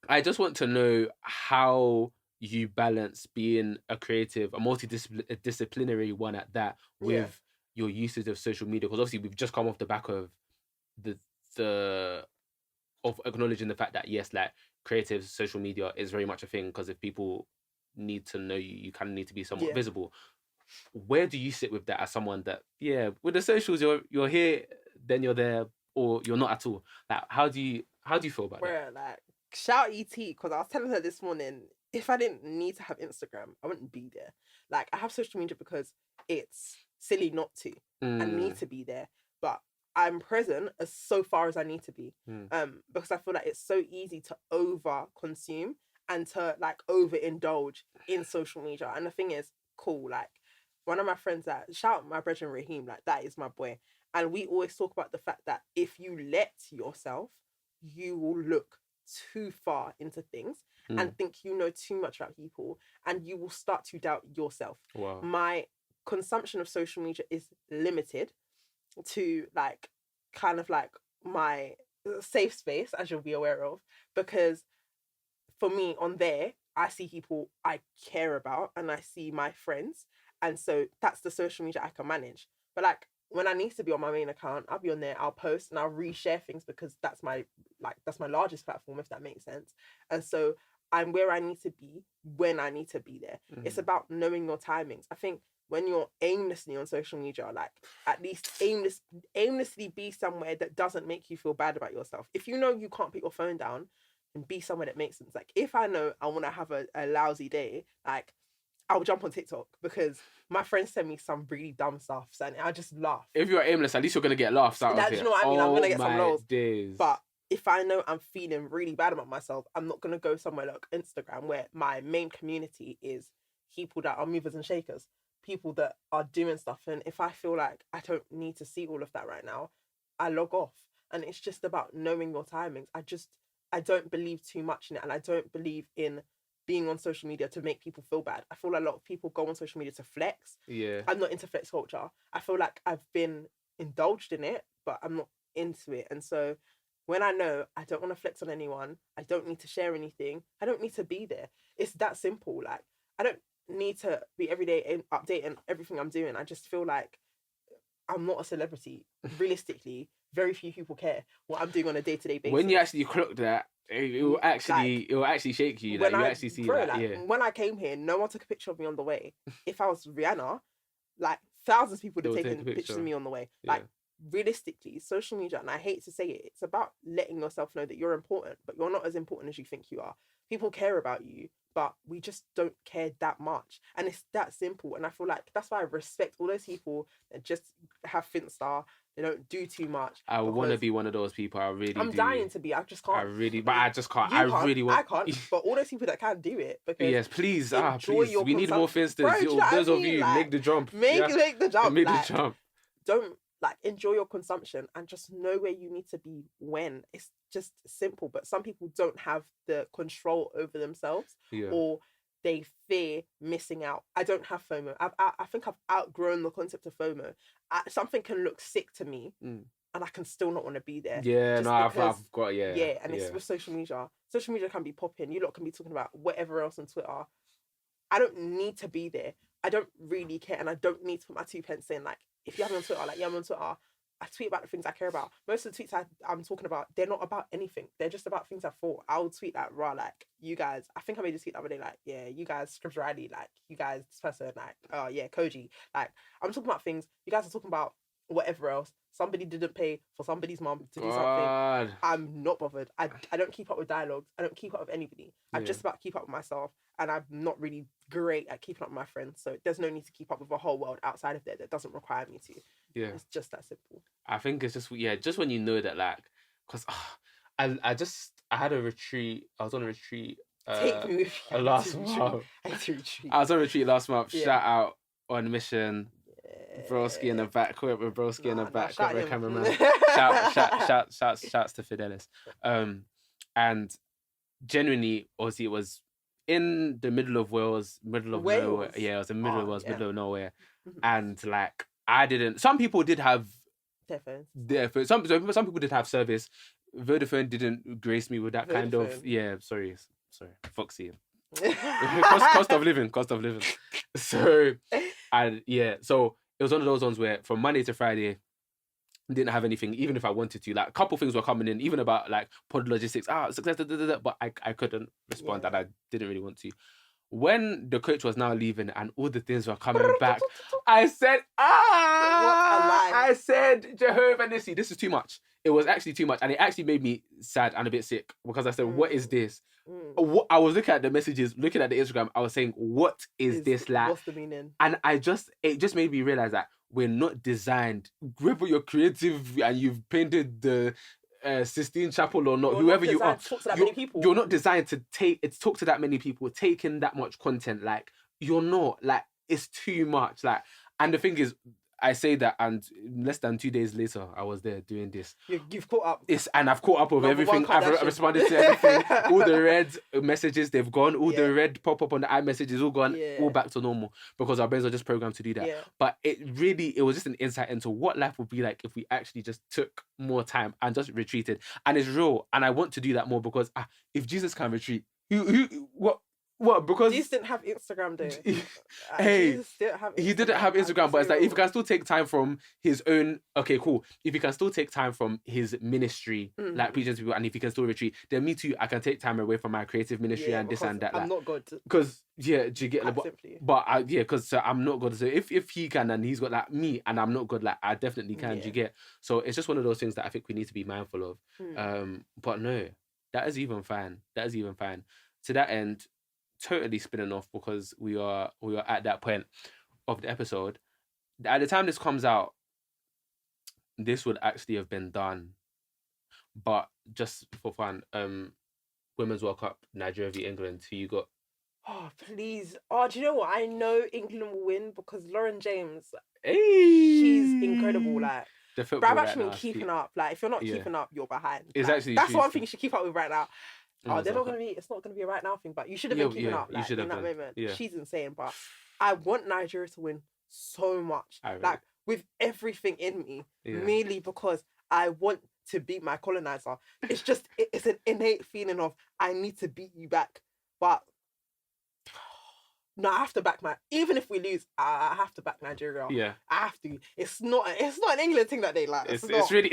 Speaker 2: I just want to know how you balance being a creative, a multidisciplinary one at that, with your usage of social media. Because obviously we've just come off the back of of acknowledging the fact that, yes, like, creative social media is very much a thing, because if people need to know you, you kind of need to be somewhat visible. Where do you sit with that as someone that, with the socials, you're here, then you're there, or you're not at all? Like, how do you feel about that?
Speaker 3: Like, shout ET, because I was telling her this morning, if I didn't need to have Instagram, I wouldn't be there. Like, I have social media because it's silly not to. I need to be there, but I'm present as so far as I need to be. Because I feel like it's so easy to over consume and to, like, overindulge in social media. And the thing is, cool, like, one of my friends that, shout out my brother Raheem, like, that is my boy. And we always talk about the fact that if you let yourself, you will look too far into things and think you know too much about people, and you will start to doubt yourself.
Speaker 2: Wow.
Speaker 3: My consumption of social media is limited to, like, kind of like my safe space, as you'll be aware of, because for me on there, I see people I care about and I see my friends, and so that's the social media I can manage. But, like, when I need to be on my main account, I'll be on there, I'll post and I'll reshare things, because that's my largest platform, if that makes sense. And so I'm where I need to be when I need to be there. It's about knowing your timings. I think when you're aimlessly on social media, like, at least aimlessly be somewhere that doesn't make you feel bad about yourself. If you know you can't put your phone down, and be somewhere that makes sense. Like, if I know I want to have a lousy day, like, I'll jump on TikTok, because my friends send me some really dumb stuff, and I just laugh.
Speaker 2: If you're aimless, at least you're going to get laughs out of it.
Speaker 3: You know what I mean? I'm going to get some lols.
Speaker 2: Days.
Speaker 3: But if I know I'm feeling really bad about myself, I'm not going to go somewhere like Instagram, where my main community is people that are movers and shakers, people that are doing stuff. And if I feel like I don't need to see all of that right now, I log off. And it's just about knowing your timings. I don't believe too much in it, and I don't believe in being on social media to make people feel bad. I feel like a lot of people go on social media to flex.
Speaker 2: Yeah.
Speaker 3: I'm not into flex culture. I feel like I've been indulged in it, but I'm not into it. And so when I know I don't want to flex on anyone, I don't need to share anything, I don't need to be there. It's that simple. Like, I don't need to be every day updating everything I'm doing. I just feel like I'm not a celebrity. Realistically, very few people care what I'm doing on a day-to-day basis.
Speaker 2: When you actually clock that, it will actually shake you. Like, you actually see that. Like,
Speaker 3: when I came here, no one took a picture of me on the way. If I was Rihanna, like thousands of people would have taken pictures of me on the way. Like, realistically, social media, and I hate to say it, it's about letting yourself know that you're important, but you're not as important as you think you are. People care about you, but we just don't care that much. And it's that simple. And I feel like that's why I respect all those people that just have Finsta. They don't do too much.
Speaker 2: I want to be one of those people. I'm
Speaker 3: dying to be. I just can't.
Speaker 2: I just can't. I really want.
Speaker 3: I can't. But all those people that can do it. Because
Speaker 2: yes, please. Please. We need more Finstas. Those of you,
Speaker 3: like,
Speaker 2: make the jump.
Speaker 3: Make the jump.
Speaker 2: Make the jump.
Speaker 3: Don't enjoy your consumption and just know where you need to be when. It's just simple. But some people don't have the control over themselves, or they fear missing out. I don't have FOMO. I think I've outgrown the concept of FOMO. Something can look sick to me, and I can still not want to be there.
Speaker 2: Yeah, no, I've got
Speaker 3: and it's with social media. Social media can be popping. You lot can be talking about whatever else on Twitter. I don't need to be there. I don't really care, and I don't need to put my 2 pence in. Like, if you have me on Twitter, I'm on Twitter. I tweet about the things I care about. Most of the tweets I'm talking about, they're not about anything. They're just about things I thought. I'll tweet like, like, you guys, I think I made a tweet the other day, like, yeah, you guys, Scripts Riley, like, you guys, this person, like, oh yeah, Koji. Like, I'm talking about things, you guys are talking about whatever else. Somebody didn't pay for somebody's mum to do something. I'm not bothered. I don't keep up with dialogues. I don't keep up with anybody. I'm just about to keep up with myself. And I'm not really great at keeping up with my friends. So there's no need to keep up with a whole world outside of there that doesn't require me to. Yeah. It's just that simple.
Speaker 2: I think it's just when you know that, like, because I had a retreat. I was on a retreat
Speaker 3: Take me with you.
Speaker 2: last month. I was on a retreat last month. Yeah. Shout out On Mission. Broski in the back, quit with Broski in the back, quit with cameraman. Shouts to Fidelis. And genuinely, obviously, it was in the middle of Wales, nowhere. Yeah, it was in the middle of Wales, middle of nowhere. Mm-hmm. And like, some people did have their phones. Some people did have service. Vodafone didn't grace me with that kind of sorry, Foxy. cost of living. So, and so it was one of those ones where from Monday to Friday, didn't have anything, even if I wanted to. Like, a couple things were coming in, even about like pod logistics, success, but I couldn't respond, and I didn't really want to. When the coach was now leaving and all the things were coming back, I said, Jehovah Nissi, this is too much. It was actually too much, and it actually made me sad and a bit sick, because I said, what is this? I was looking at the messages, looking at the Instagram, I was saying, what is this like?
Speaker 3: What's the meaning?
Speaker 2: And it just made me realize that we're not designed. Grip you're creative and you've painted the Sistine Chapel or not, whoever you are,
Speaker 3: talk to that many people.
Speaker 2: You're not designed to talk to that many people, take in that much content. Like, you're not, like, it's too much. Like, and the thing is, I say that, and less than 2 days later, I was there doing this.
Speaker 3: You've caught up.
Speaker 2: And I've caught up with everything. I've responded to everything. All the red messages, they've gone. All the red pop-up on the iMessages, all gone. All back to normal, because our brains are just programmed to do that. But it was just an insight into what life would be like if we actually just took more time and just retreated. And it's real. And I want to do that more, because if Jesus can retreat, what? Because
Speaker 3: Jesus didn't have Instagram, though.
Speaker 2: He didn't have Instagram, but it's like, if he can still take time from his own, okay, cool. If he can still take time from his ministry, like preaching to people, and if he can still retreat, then me too, I can take time away from my creative ministry and this and that.
Speaker 3: I'm not God.
Speaker 2: Because do you get because I'm not God. So if he can, and he's got like me, and I'm not God, like I definitely can. Do you get? So it's just one of those things that I think we need to be mindful of. But no, that is even fine. To that end, totally spinning off, because we are at that point of the episode. At the time this comes out, this would actually have been done, but just for fun, Women's World Cup, Nigeria v England. Who you got?
Speaker 3: Oh, please. Oh, do you know what? I know England will win, because Lauren James,
Speaker 2: she's
Speaker 3: incredible. Like,
Speaker 2: the football
Speaker 3: I've actually been keeping up. Like, if you're not keeping up, you're behind.
Speaker 2: It's
Speaker 3: like,
Speaker 2: actually
Speaker 3: that's one thing you should keep up with right now. It's not gonna be a right now thing, but you should have been keeping up. Like, in that moment. Yeah. She's insane, but I want Nigeria to win so much. Like, with everything in me, merely because I want to beat my colonizer. It's just it's an innate feeling of, I need to beat you back. But No, I have to back even if we lose, I have to back Nigeria.
Speaker 2: Yeah.
Speaker 3: I have to. It's not an England thing that they like.
Speaker 2: It's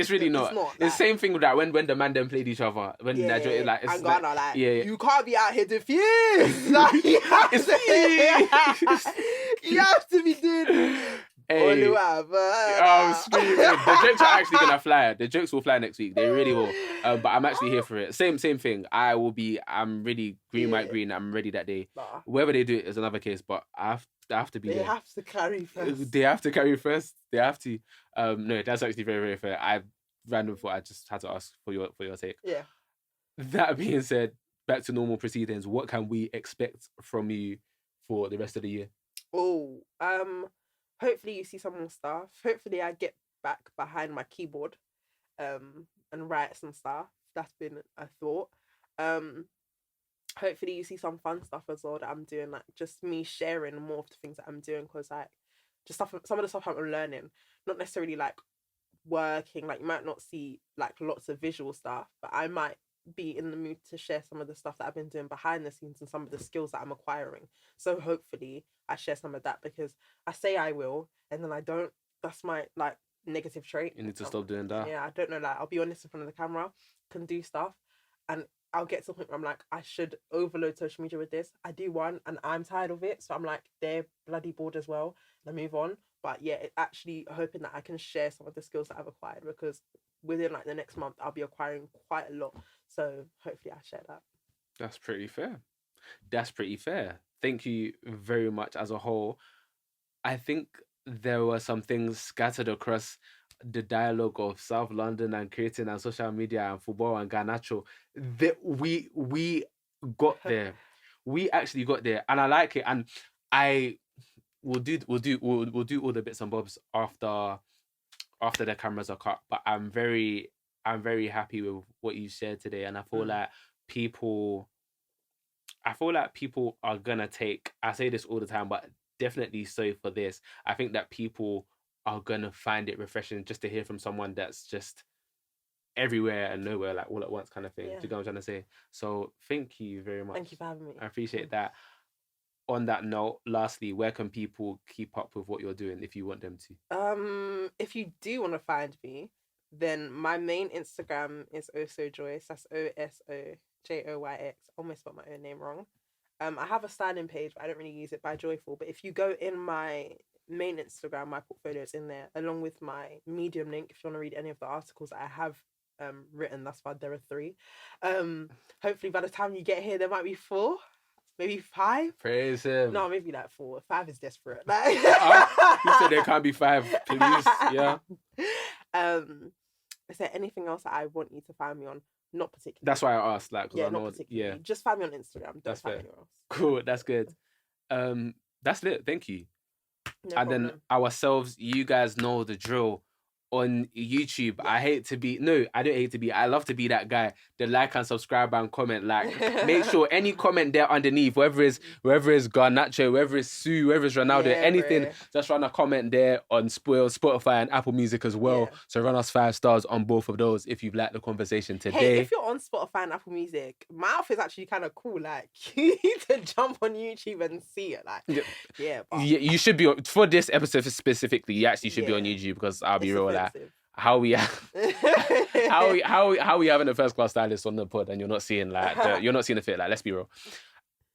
Speaker 2: really not. It's the same thing with that when the man them played each other. When Nigeria like it's
Speaker 3: and Ghana
Speaker 2: like, yeah.
Speaker 3: you can't be out here diffused. Like, you have to be doing.
Speaker 2: Hey, I'm screaming. The jokes are actually gonna fly. The jokes will fly next week. They really will. But I'm actually here for it. Same thing. I'm really green, white, green. I'm ready that day.
Speaker 3: Nah.
Speaker 2: Whether they do it is another case. But I have to be there.
Speaker 3: They have to carry first.
Speaker 2: They have to carry first. They have to. No, that's actually very, very fair. I random thought I just had to ask for your take.
Speaker 3: Yeah.
Speaker 2: That being said, back to normal proceedings. What can we expect from you for the rest of the year?
Speaker 3: Oh, hopefully you see some more stuff. Hopefully I get back behind my keyboard, and write some stuff. That's been a thought. Hopefully you see some fun stuff as well that I'm doing, like just me sharing more of the things that I'm doing, because like just some of the stuff I'm learning, not necessarily like working. Like you might not see like lots of visual stuff, but I might be in the mood to share some of the stuff that I've been doing behind the scenes and some of the skills that I'm acquiring. So hopefully I share some of that, because I say I will and then I don't. That's my like negative trait.
Speaker 2: You need to stop doing that.
Speaker 3: Yeah, I don't know, like I'll be honest in front of the camera, can do stuff, and I'll get to a point where I'm like, I should overload social media with this. I do one and I'm tired of it, so I'm like, they're bloody bored as well, and I move on. But yeah, actually hoping that I can share some of the skills that I've acquired, because within like the next month I'll be acquiring quite a lot. So hopefully I share that.
Speaker 2: That's pretty fair. Thank you very much as a whole. I think there were some things scattered across the dialogue of South London and creating and social media and football and Garnacho that we got there. We actually got there, and I like it. And we'll do all the bits and bobs after the cameras are cut. But I'm very happy with what you shared today, and I feel like people are gonna take. I say this all the time, but definitely so for this. I think that people are gonna find it refreshing just to hear from someone that's just everywhere and nowhere, like all at once kind of thing.
Speaker 3: Yeah.
Speaker 2: Do you know what I'm trying to say? So thank you very much.
Speaker 3: Thank you for having me.
Speaker 2: I appreciate that. On that note, lastly, where can people keep up with what you're doing if you want them to?
Speaker 3: If you do want to find me, then my main Instagram is osojoyce. That's OSOJOYX. Almost spelled my own name wrong. I have a styling page, but I don't really use it, by Joyful. But if you go in my main Instagram, my portfolio is in there, along with my Medium link. If you want to read any of the articles that I have written thus far, there are 3. Hopefully by the time you get here, there might be 4. Maybe 5.
Speaker 2: Praise him.
Speaker 3: No, maybe like 4. 5 is desperate. Like...
Speaker 2: You said there can't be 5, please. Yeah.
Speaker 3: Is there anything else that I want you to find me on? Not particularly.
Speaker 2: That's why I asked. Like,
Speaker 3: not particularly.
Speaker 2: Yeah.
Speaker 3: Just find me on Instagram.
Speaker 2: That's
Speaker 3: find
Speaker 2: fair.
Speaker 3: anywhere else.
Speaker 2: Cool. That's good. That's it. Thank you.
Speaker 3: No
Speaker 2: and
Speaker 3: problem.
Speaker 2: then ourselves, you guys know the drill. On YouTube,
Speaker 3: Yeah.
Speaker 2: I love to be that guy, the like and subscribe and comment. Like, make sure any comment there underneath, whether it's Garnacho, whether it's Sue, whether it's Ronaldo, anything, just run a comment there on Spotify and Apple Music as well.
Speaker 3: Yeah.
Speaker 2: So run us 5 stars on both of those if you've liked the conversation today.
Speaker 3: Hey, if you're on Spotify and Apple Music, my outfit's actually kind of cool. Like, you need to jump on YouTube and see it. Like, but
Speaker 2: you should be for this episode specifically. You actually should be on YouTube, because I'll be real. Like, how we having a first class stylist on the pod and you're not seeing the fit. Like, let's be real.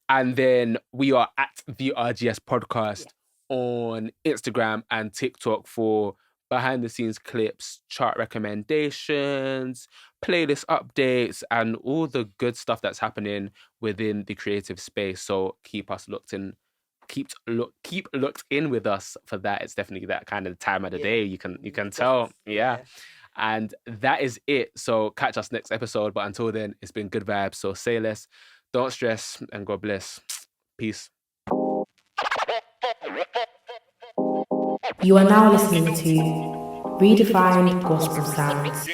Speaker 2: And then we are at the RGS Podcast on Instagram and TikTok for behind the scenes clips, chart recommendations, playlist updates, and all the good stuff that's happening within the creative space. So keep us looked in. Keep looked in with us for that. It's definitely that kind of time of the day. You can tell. Yeah. And that is it. So catch us next episode. But until then, it's been good vibes. So say less, don't stress, and God bless. Peace.
Speaker 1: You are now listening to Redefine Gospel Sounds.